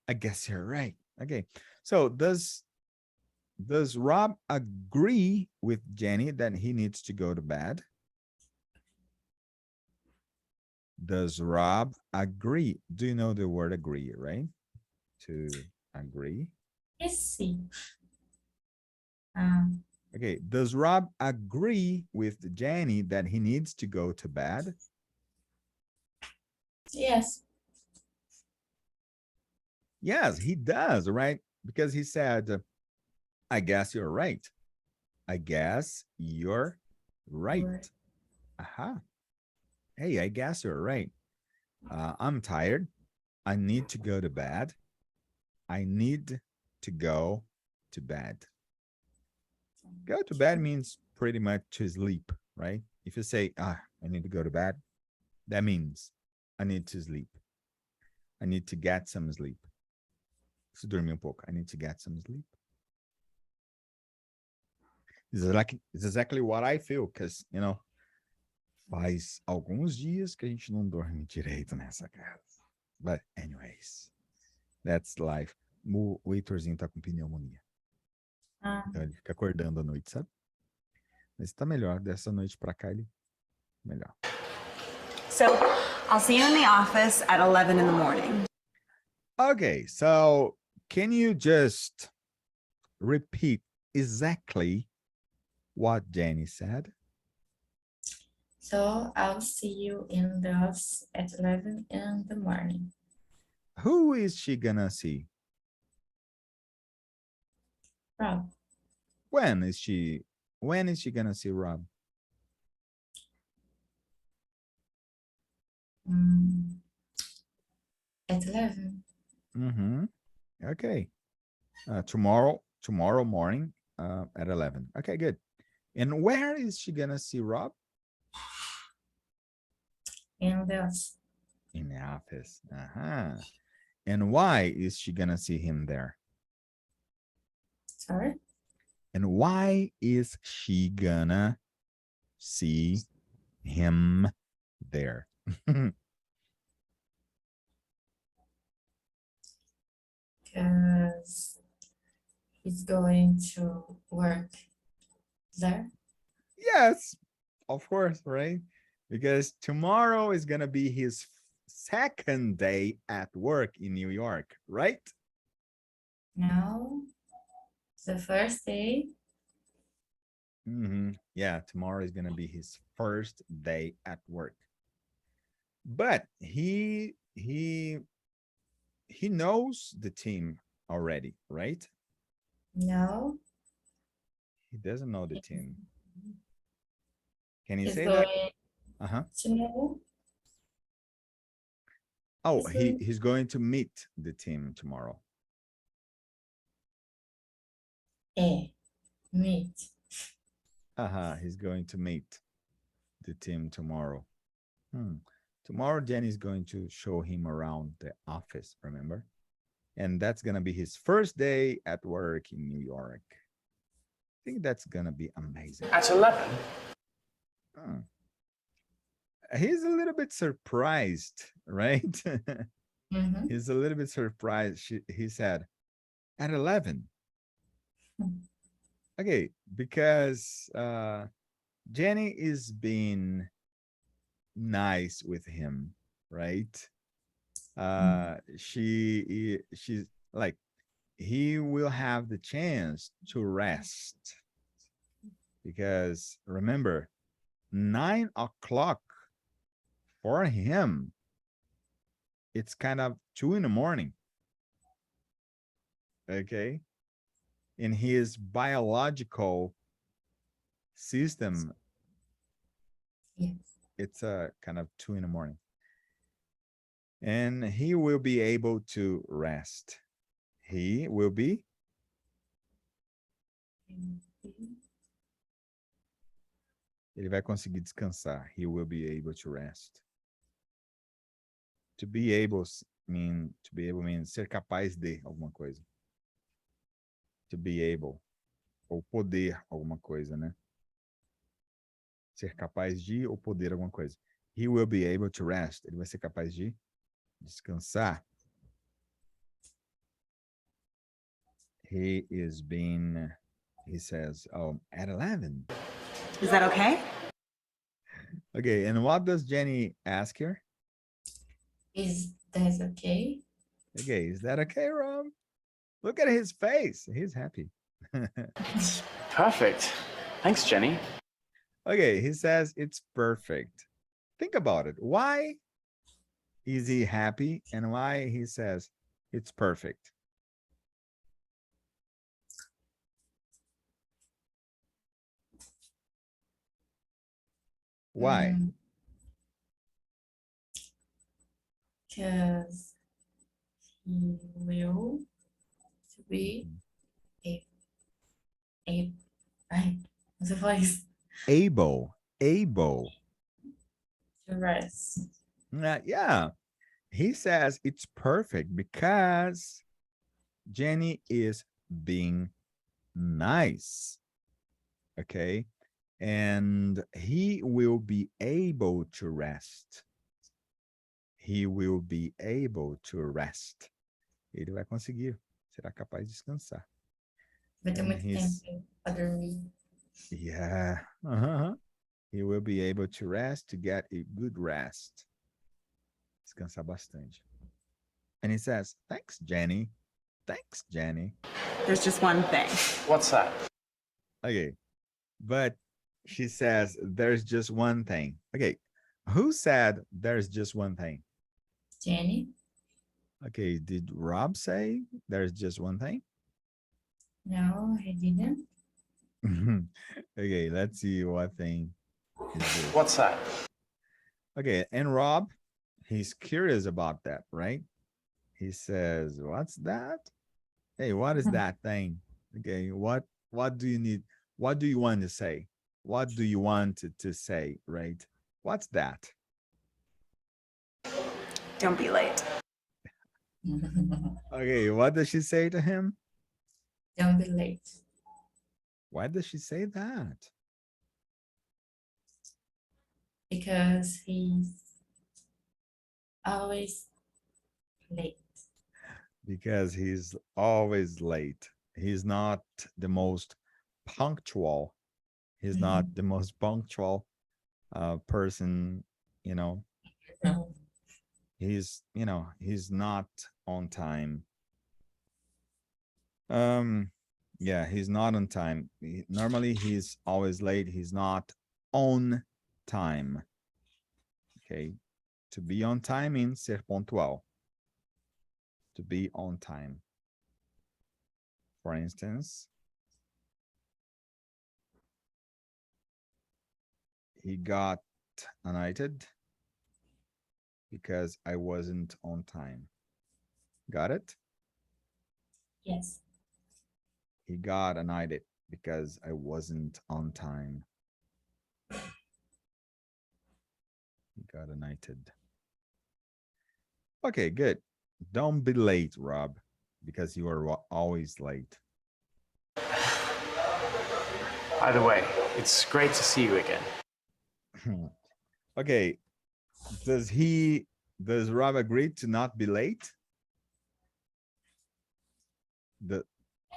I guess you're right. Okay. So does Rob agree with Jenny that he needs to go to bed? Does Rob agree? Do you know the word agree, right? To agree. Yes, see. Okay. Does Rob agree with Jenny that he needs to go to bed? Yes. Yes, he does, right? Because he said, I guess you're right. I guess you're right. Aha. Hey, I guess you're right. I'm tired. I need to go to bed. I need to go to bed. Go to bed means pretty much to sleep, right? If you say, I need to go to bed, that means I need to sleep. I need to get some sleep. Preciso dormir pouco. I need to get some sleep. This is exactly what I feel, because, you know, faz alguns dias que a gente não dorme direito nessa casa. But anyways, that's life. O Heitorzinho tá com pneumonia. Então ele fica acordando à noite, sabe? Mas tá melhor. Dessa noite pra cá ele melhor. So I'll see you in the office at 11 in the morning. Okay, so can you just repeat exactly what Jenny said? So I'll see you in the office at 11 in the morning. Who is she gonna see? Rob. When is she gonna see Rob? At 11. Okay. Tomorrow morning at 11. Okay, good. And where is she gonna see Rob? In the office. In the office. And why is she gonna see him there? Sorry? And why is she gonna see him there? Because he's going to work there. Yes, of course, right? Because tomorrow is gonna be his second day at work in New York, right? No. The first day. Yeah, tomorrow is gonna be his first day at work. But he knows the team already, right? No. He doesn't know the team. Can you He's say going that? to know. Oh, he's going to meet the team tomorrow. Meet. He's going to meet the team tomorrow. Tomorrow, Jenny's going to show him around the office, remember? And that's going to be his first day at work in New York. I think that's going to be amazing. At 11? he's a little bit surprised, right? Mhm. He's a little bit surprised. He said, at 11. Okay, because Jenny is being nice with him, right? She's like, he will have the chance to rest because remember, 9 o'clock for him, it's kind of 2 in the morning. Okay. In his biological system, Yes. it's a kind of 2 in the morning. And he will be able to rest. He will be, ele vai conseguir descansar. He will be able to rest. To be able means ser capaz de alguma coisa. To be able, ou poder alguma coisa, né? Ser capaz de ou poder alguma coisa. He will be able to rest. Ele vai ser capaz de descansar. He says, at 11. Is that okay? Okay, and what does Jenny ask her? Is that okay? Okay, is that okay, Rob? Look at his face. He's happy. It's perfect. Thanks, Jenny. Okay, he says it's perfect. Think about it. Why is he happy and why he says it's perfect? Why? Because he will be a ai, você faz Able. to rest. Yeah, he says it's perfect because Jenny is being nice. Okay. And he will be able to rest. He will be able to rest. Ele vai conseguir. Será capaz de descansar. Vai ter And muito tempo para dormir. Yeah. He will be able to rest, to get a good rest. Descansar bastante. And he says, thanks, Jenny. Thanks, Jenny. There's just one thing. What's that? Okay. But she says, there's just one thing. Okay. Who said there's just one thing? Jenny? Okay. Did Rob say there's just one thing? No, he didn't. Okay. Let's see what thing is this. What's that? Okay. And Rob, he's curious about that, right? He says, what's that? Hey, what is that thing? Okay. What do you need? What do you want to say? What do you want to say, right? What's that? Don't be late. Okay, what does she say to him? Don't be late. Why does she say that? Because he's always late. Because he's always late. He's not the most punctual. He's not the most punctual person, No. he's not on time. Yeah, he's not on time. Normally he's always late. He's not on time. Okay, to be on time means ser pontual. To be on time. For instance, he got annoyed because I wasn't on time. Got it? Yes. He got annoyed because I wasn't on time. He got annoyed. Okay, good. Don't be late, Rob, because you are always late. Either way, it's great to see you again. Okay, Does Rob agree to not be late?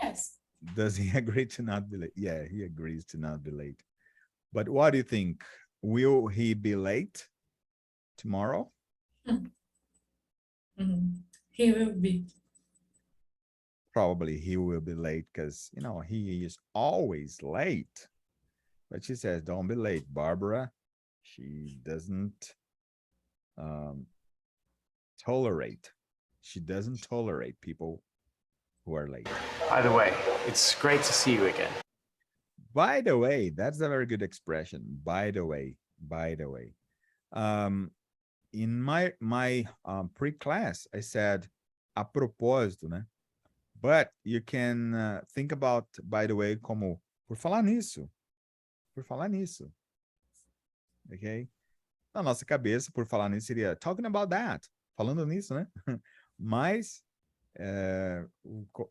Yes. Does he agree to not be late? Yeah, he agrees to not be late. But what do you think? Will he be late tomorrow? He will be. Probably he will be late because, he is always late. But she says, don't be late, Barbara. She doesn't um, tolerate. She doesn't tolerate people who are late. By the way, it's great to see you again. By the way, that's a very good expression. By the way, by the way. In my pre-class, I said a propósito, né? But you can think about, by the way, como por falar nisso. Por falar nisso. Ok? Na nossa cabeça, por falar nisso, seria talking about that. Falando nisso, né? Mas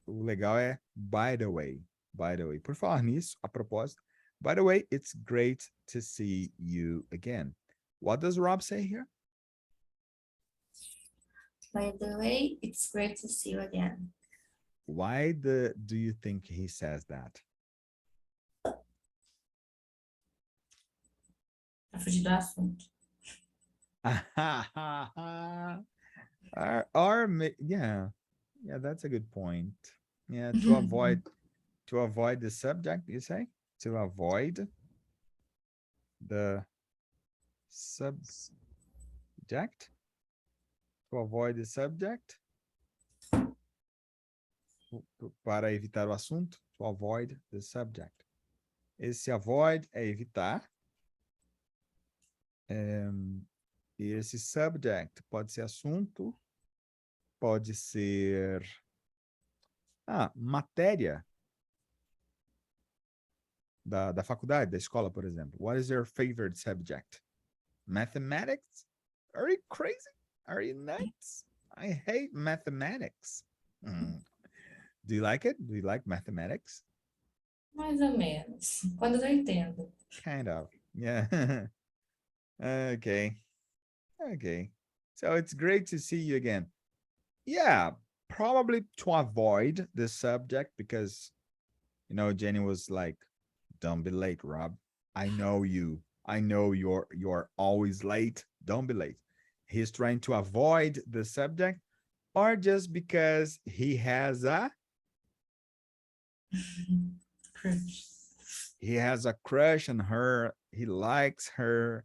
o legal é by the way. By the way. Por falar nisso, a propósito. By the way, it's great to see you again. What does Rob say here? By the way, it's great to see you again. Why do you think he says that? Pra fugir do assunto. Yeah, that's a good point. Yeah, to avoid the subject, you say? To avoid the subject? To avoid the subject? Para evitar o assunto? To avoid the subject. Esse avoid é evitar. E esse subject pode ser assunto, pode ser matéria da faculdade, da escola, por exemplo. What is your favorite subject? Mathematics? Are you crazy? Are you nuts? I hate mathematics. Do you like it? Do you like mathematics? Mais ou menos. Quando eu entendo. Kind of. Yeah. Okay. So it's great to see you again. Yeah, probably to avoid the subject because, Jenny was like, don't be late, Rob. I know you. I know you're always late. Don't be late. He's trying to avoid the subject or just because he has a Crush. he has a crush on her. He likes her,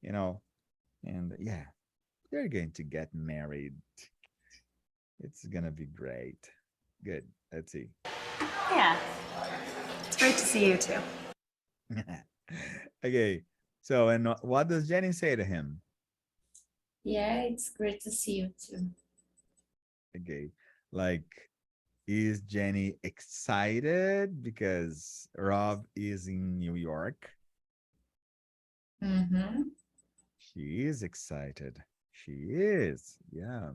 and yeah, they're going to get married. It's gonna be great. Good. Let's see. Yeah. It's great to see you too. Okay. So, and what does Jenny say to him? Yeah, it's great to see you too. Okay. Like, is Jenny excited because Rob is in New York? She is excited. She is. Yeah.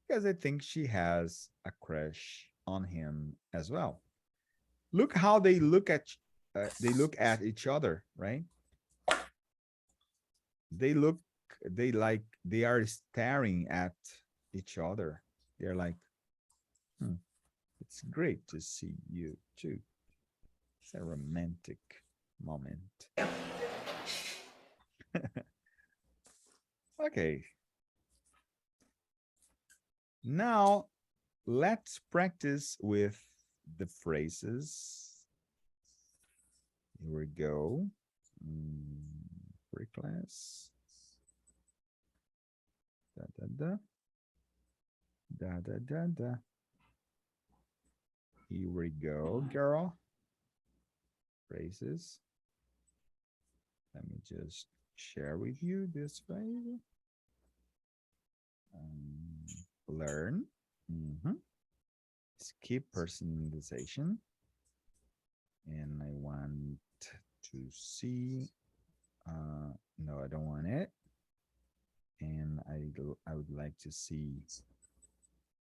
Because I think she has a crush on him as well. Look how they look at each other, right? They are staring at each other. They're like, it's great to see you too. It's a romantic moment. Okay. Now let's practice with the phrases. Here we go. Pre-class. Da, da, da. Da, da, da, da. Here we go, girl. Phrases. Let me just share with you this phrase. Learn. Skip personalization. And I want to see. No, I don't want it. And I would like to see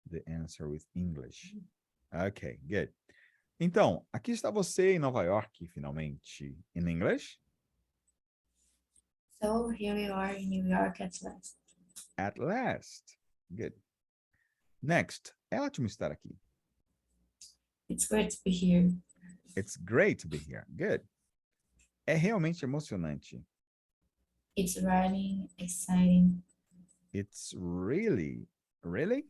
the answer with English. Okay, good. Então, aqui está você em Nova York, finalmente. In English? So here we are in New York at last. At last. Good. Next. É ótimo estar aqui. It's great to be here. It's great to be here. Good. É realmente emocionante. It's writing, exciting. It's really, really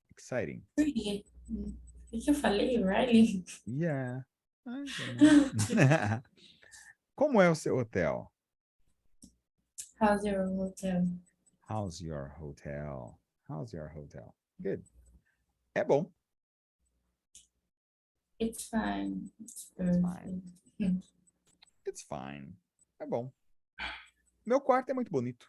exciting. Really? O que eu falei, Riley? Yeah. I don't know. Como é o seu hotel? How's your hotel? How's your hotel? How's your hotel? Good. É bom. It's fine. It's fine. perfect. It's fine. É bom. Meu quarto é muito bonito.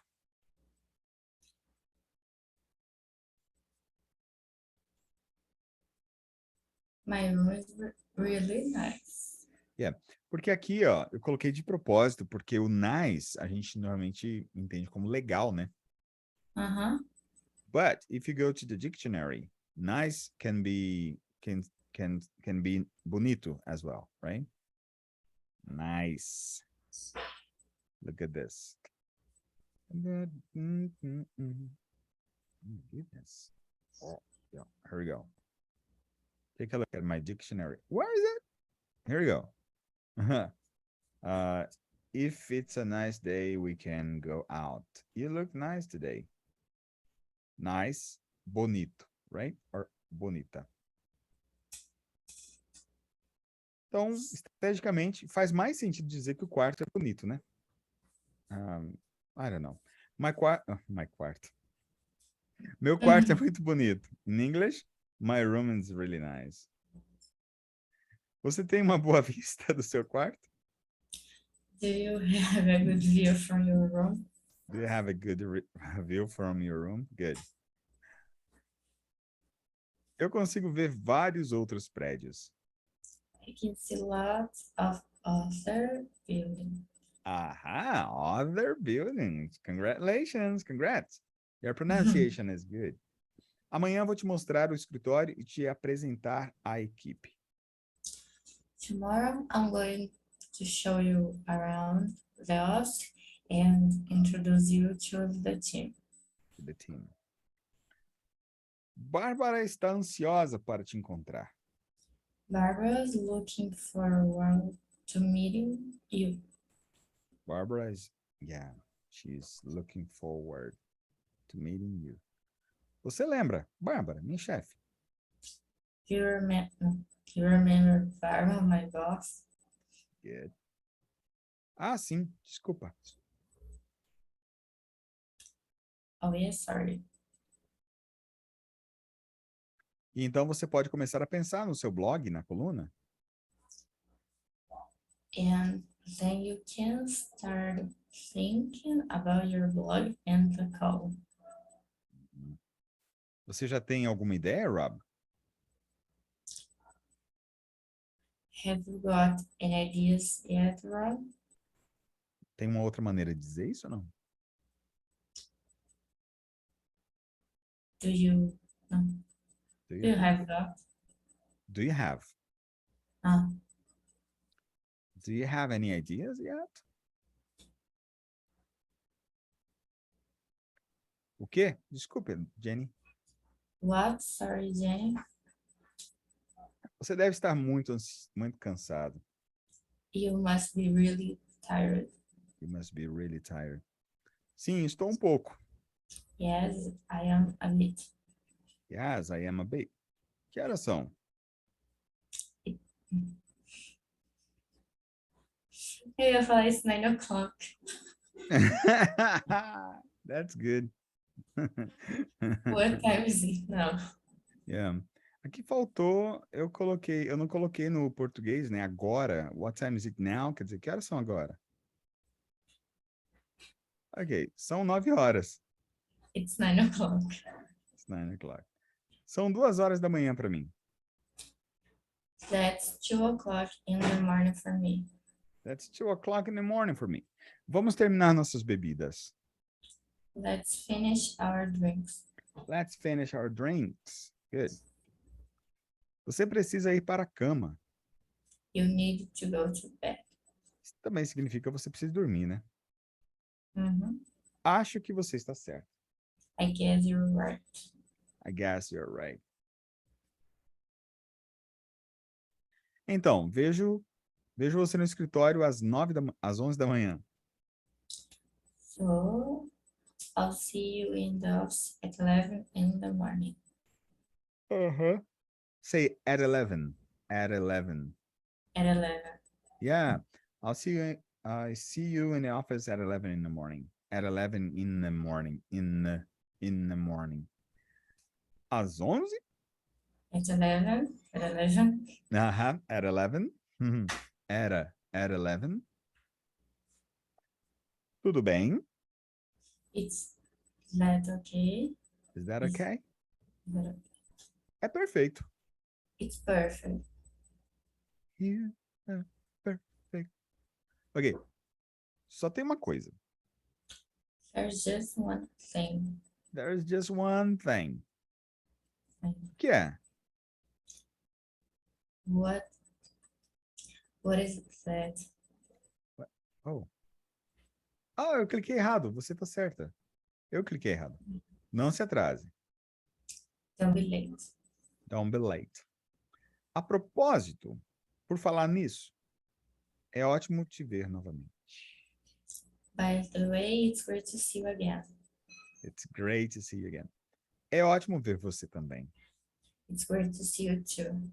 My room is really nice. Yeah. Porque aqui, ó, eu coloquei de propósito, porque o nice a gente normalmente entende como legal, né? Uh-huh. But if you go to the dictionary, nice can be bonito as well, right? Nice. Look at this. Goodness. Oh, yeah. Here we go. Take a look at my dictionary. Where is it? Here we go. If it's a nice day, we can go out. You look nice today. Nice, bonito, right? Or bonita. Então, estrategicamente, faz mais sentido dizer que o quarto é bonito, né? I don't know. My quarto. Meu quarto é muito bonito. In English, my room is really nice. Você tem uma boa vista do seu quarto? Do you have a good view from your room? Do you have a good view from your room? Good. Eu consigo ver vários outros prédios. I can see lots of other buildings. Aha, other buildings. Congratulations, congrats. Your pronunciation is good. Amanhã eu vou te mostrar o escritório e te apresentar a equipe. Tomorrow I'm going to show you around the office and introduce you to the team. The team. Bárbara está ansiosa para te encontrar. Barbara is looking forward to meeting you. Barbara is, yeah, she's looking forward to meeting you. Você lembra? Bárbara, minha chefe. You remember Barbara, my boss? Good. Ah, sim, desculpa. Oh, yes, sorry. E então você pode começar a pensar no seu blog, na coluna. And then you can start thinking about your blog and the call. Você já tem alguma ideia, Rob? Have you got any ideas yet, Rob? Tem uma outra maneira de dizer isso ou não? Do you Do do you have got? Do you have? Ah, Do you have any ideas yet? O quê? Desculpe, Jenny. what? Sorry, Jenny. Você deve estar muito cansado. You must be really tired. You must be really tired. Sim, estou um pouco. Yes, I am a bit. Yes, I am a bit. Que horas são? Eu ia falar isso 9 o'clock. That's good. What time is it now? Yeah. Aqui faltou, eu não coloquei no português, né? Agora. What time is it now? Quer dizer, que horas são agora? Ok, são 9 horas. It's 9 o'clock. It's 9 o'clock. São 2 horas da manhã para mim. That's 2 o'clock in the morning for me. That's 2 o'clock in the morning for me. Vamos terminar nossas bebidas. Let's finish our drinks. Let's finish our drinks. Good. Você precisa ir para a cama. You need to go to bed. Isso também significa que você precisa dormir, né? Uhum. Acho que você está certo. I guess you're right. I guess you're right. Então, vejo você no escritório às 11 da manhã. So, I'll see you in the office at 11 in the morning. Uh-huh. Say at 11. At 11. At 11. Yeah. I see you in the office at 11 in the morning. At 11 in the morning. In the morning. Às 11? At 11. At 11. Uh-huh. At 11. At 11. Tudo bem? It's that okay? Is that Is okay? that É perfeito. It's perfect. You are perfect. Ok. Só tem uma coisa. There's just one thing. There's just one thing. Que é? What is that? Oh. Ah, eu cliquei errado. Você tá certa. Eu cliquei errado. Não se atrase. Don't be late. Don't be late. A propósito, por falar nisso, é ótimo te ver novamente. By the way, it's great to see you again. It's great to see you again. É ótimo ver você também. It's great to see you too.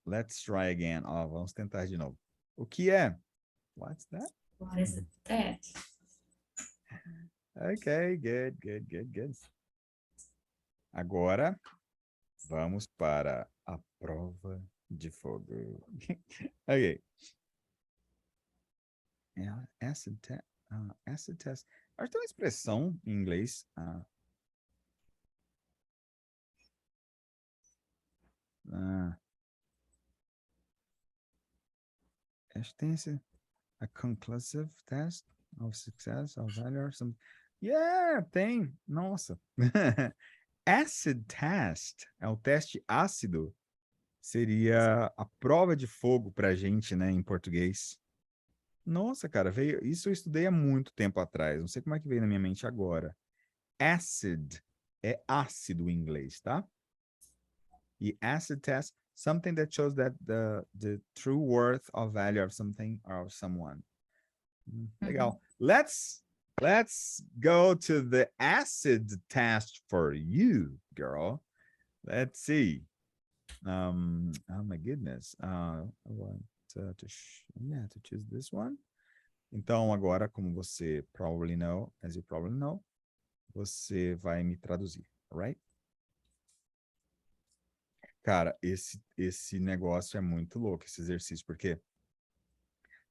Let's try again. Ó, vamos tentar de novo. O que é? What's that? What is that? Ok, good. Agora, vamos para a prova de fogo. Ok. Acid test. Acho que tem uma expressão em inglês. Acho que tem esse. A conclusive test of success of value or something. Yeah, tem. Nossa. Acid test é o teste ácido. Seria a prova de fogo pra gente, né, em português. Nossa, cara, veio. Isso eu estudei há muito tempo atrás. Não sei como é que veio na minha mente agora. Acid é ácido em inglês, tá? E acid test, something that shows that the true worth of value of something or of someone. Legal. Let's go to the acid test for you, girl. Let's see. Oh my goodness. I want to choose this one. Então, agora, como você probably know, as you probably know, você vai me traduzir, alright? Cara, esse negócio é muito louco, esse exercício, porque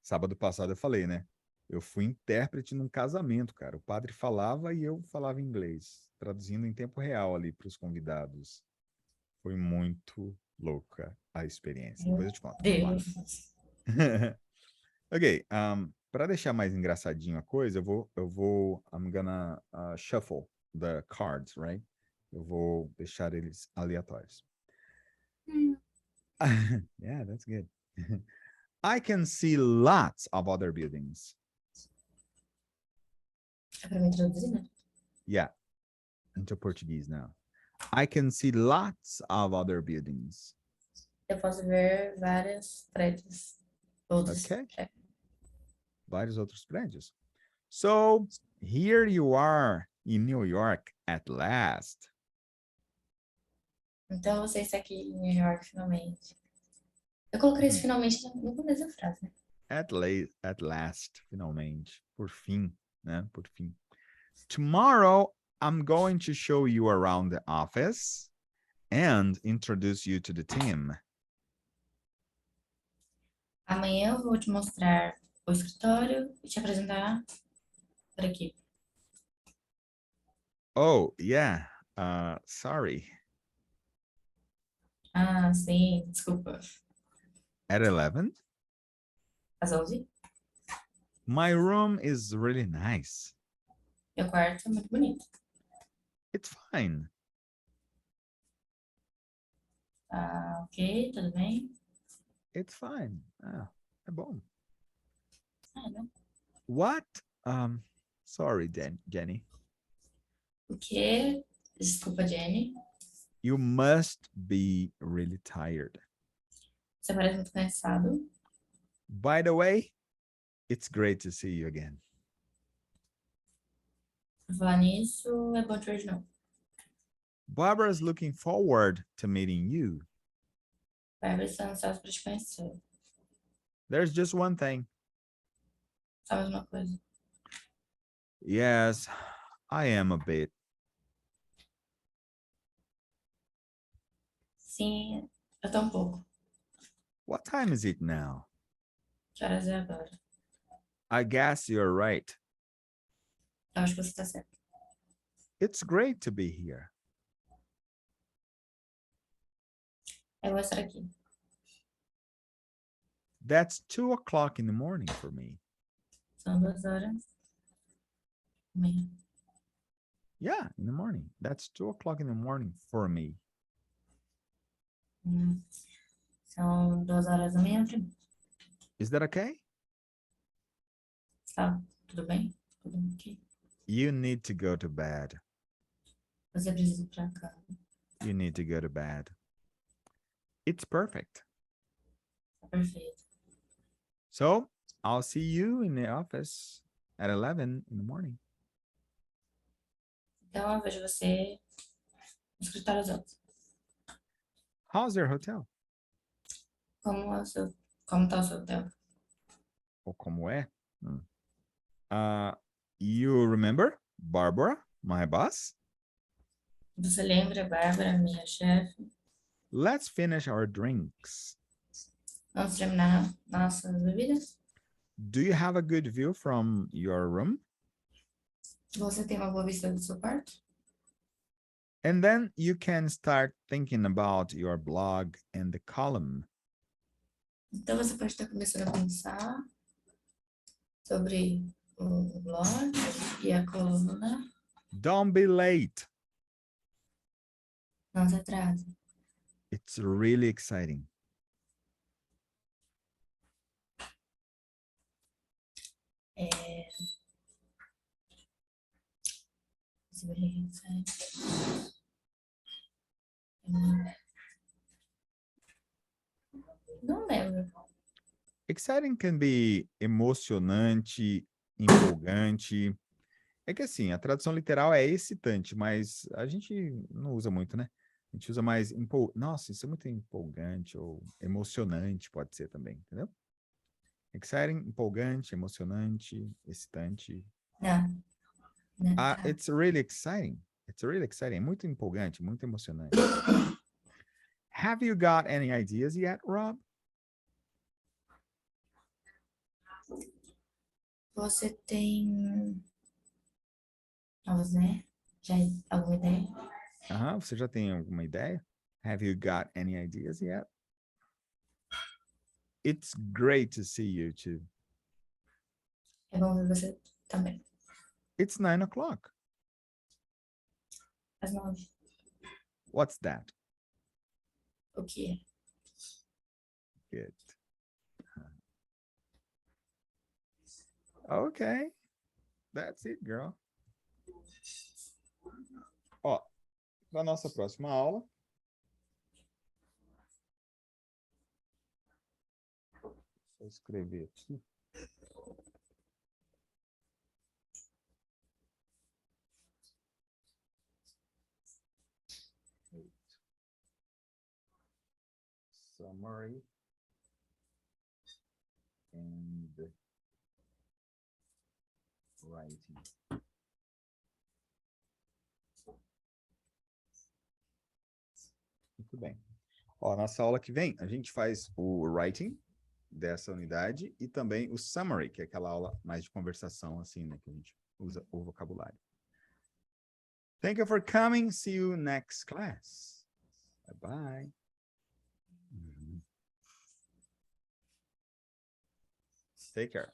sábado passado eu falei, né? Eu fui intérprete num casamento, cara. O padre falava e eu falava inglês, traduzindo em tempo real ali para os convidados. Foi muito louca a experiência. Depois eu te conto. Vamos Deus. lá. Ok, para deixar mais engraçadinho a coisa, I'm gonna shuffle the cards, right? Eu vou deixar eles aleatórios. Yeah, that's good. I can see lots of other buildings. É pra me traduzir, né? Yeah, into Portuguese now. I can see lots of other buildings. Eu posso ver vários prédios. Outros. Okay. Vários outros prédios. So, here you are in New York at last. Então você está aqui em New York finalmente. Eu coloquei isso finalmente no começo da frase, né? At last, finalmente. Por fim, né? Por fim. Tomorrow, I'm going to show you around the office and introduce you to the team. Amanhã eu vou te mostrar o escritório e te apresentar por aqui. Oh, yeah. Sorry. Ah, sim, desculpa. At 11? Às 11? My room is really nice. Meu quarto é muito bonito. It's fine. Ah, ok, tudo bem. It's fine. É bom. É, né? What? Sorry, Jenny. O quê? Desculpa, Jenny. You must be really tired. Você parece muito cansado. By the way, it's great to see you again. Por falar nisso, é bom te ver de novo. Barbara's looking forward to meeting you. Bárbara está ansiosa para te conhecer. There's just one thing. Só mais uma coisa. Yes, I am a bit. Sim, eu tô um pouco. What time is it now? Que horas é agora? I guess you're right. Eu acho que você tá certo. It's great to be here. Eu vou estar aqui. That's 2 o'clock in the morning for me. São 2h30. Yeah, in the morning. That's 2 o'clock in the morning for me. São 2h30 pra mim. Is that okay? Tá, tudo bem? Tudo ok. You need to go to bed. Você precisa ir pra casa. You need to go to bed. It's perfect. Tá perfeito. So I'll see you in the office at 11 in the morning. Então eu vejo você no escritório às 11. How's your hotel? Como tá o seu hotel? Ou como é? You remember Barbara, my boss? Você lembra, Bárbara, minha chefe? Let's finish our drinks. Vamos terminar nossas bebidas? Do you have a good view from your room? Você tem uma boa vista do seu quarto? And then you can start thinking about your blog and the column. Então você pode estar começando a pensar sobre o blog e a coluna. Don't be late. Não se atrase. It's really exciting. Não lembro. Exciting can be emocionante, empolgante. É que assim, a tradução literal é excitante, mas a gente não usa muito, né? A gente usa mais nossa, isso é muito empolgante ou emocionante, pode ser também, entendeu? Exciting, empolgante, emocionante, excitante. Não. Não tá. It's really exciting. It's really exciting. É muito empolgante, muito emocionante. Have you got any ideas yet, Rob? Você tem já alguma ideia? Você já tem alguma ideia? Have you got any ideas yet? It's great to see you too. É bom ver você também. It's 9 o'clock. Às 9. What's that? O que é? Good. Okay. That's it, girl. Ó, na nossa próxima aula, vou escrever aqui. Summary and writing. Muito bem. Ó, nossa aula que vem, a gente faz o writing dessa unidade e também o summary, que é aquela aula mais de conversação, assim, né, que a gente usa o vocabulário. Thank you for coming. See you next class. Bye-bye. Take care.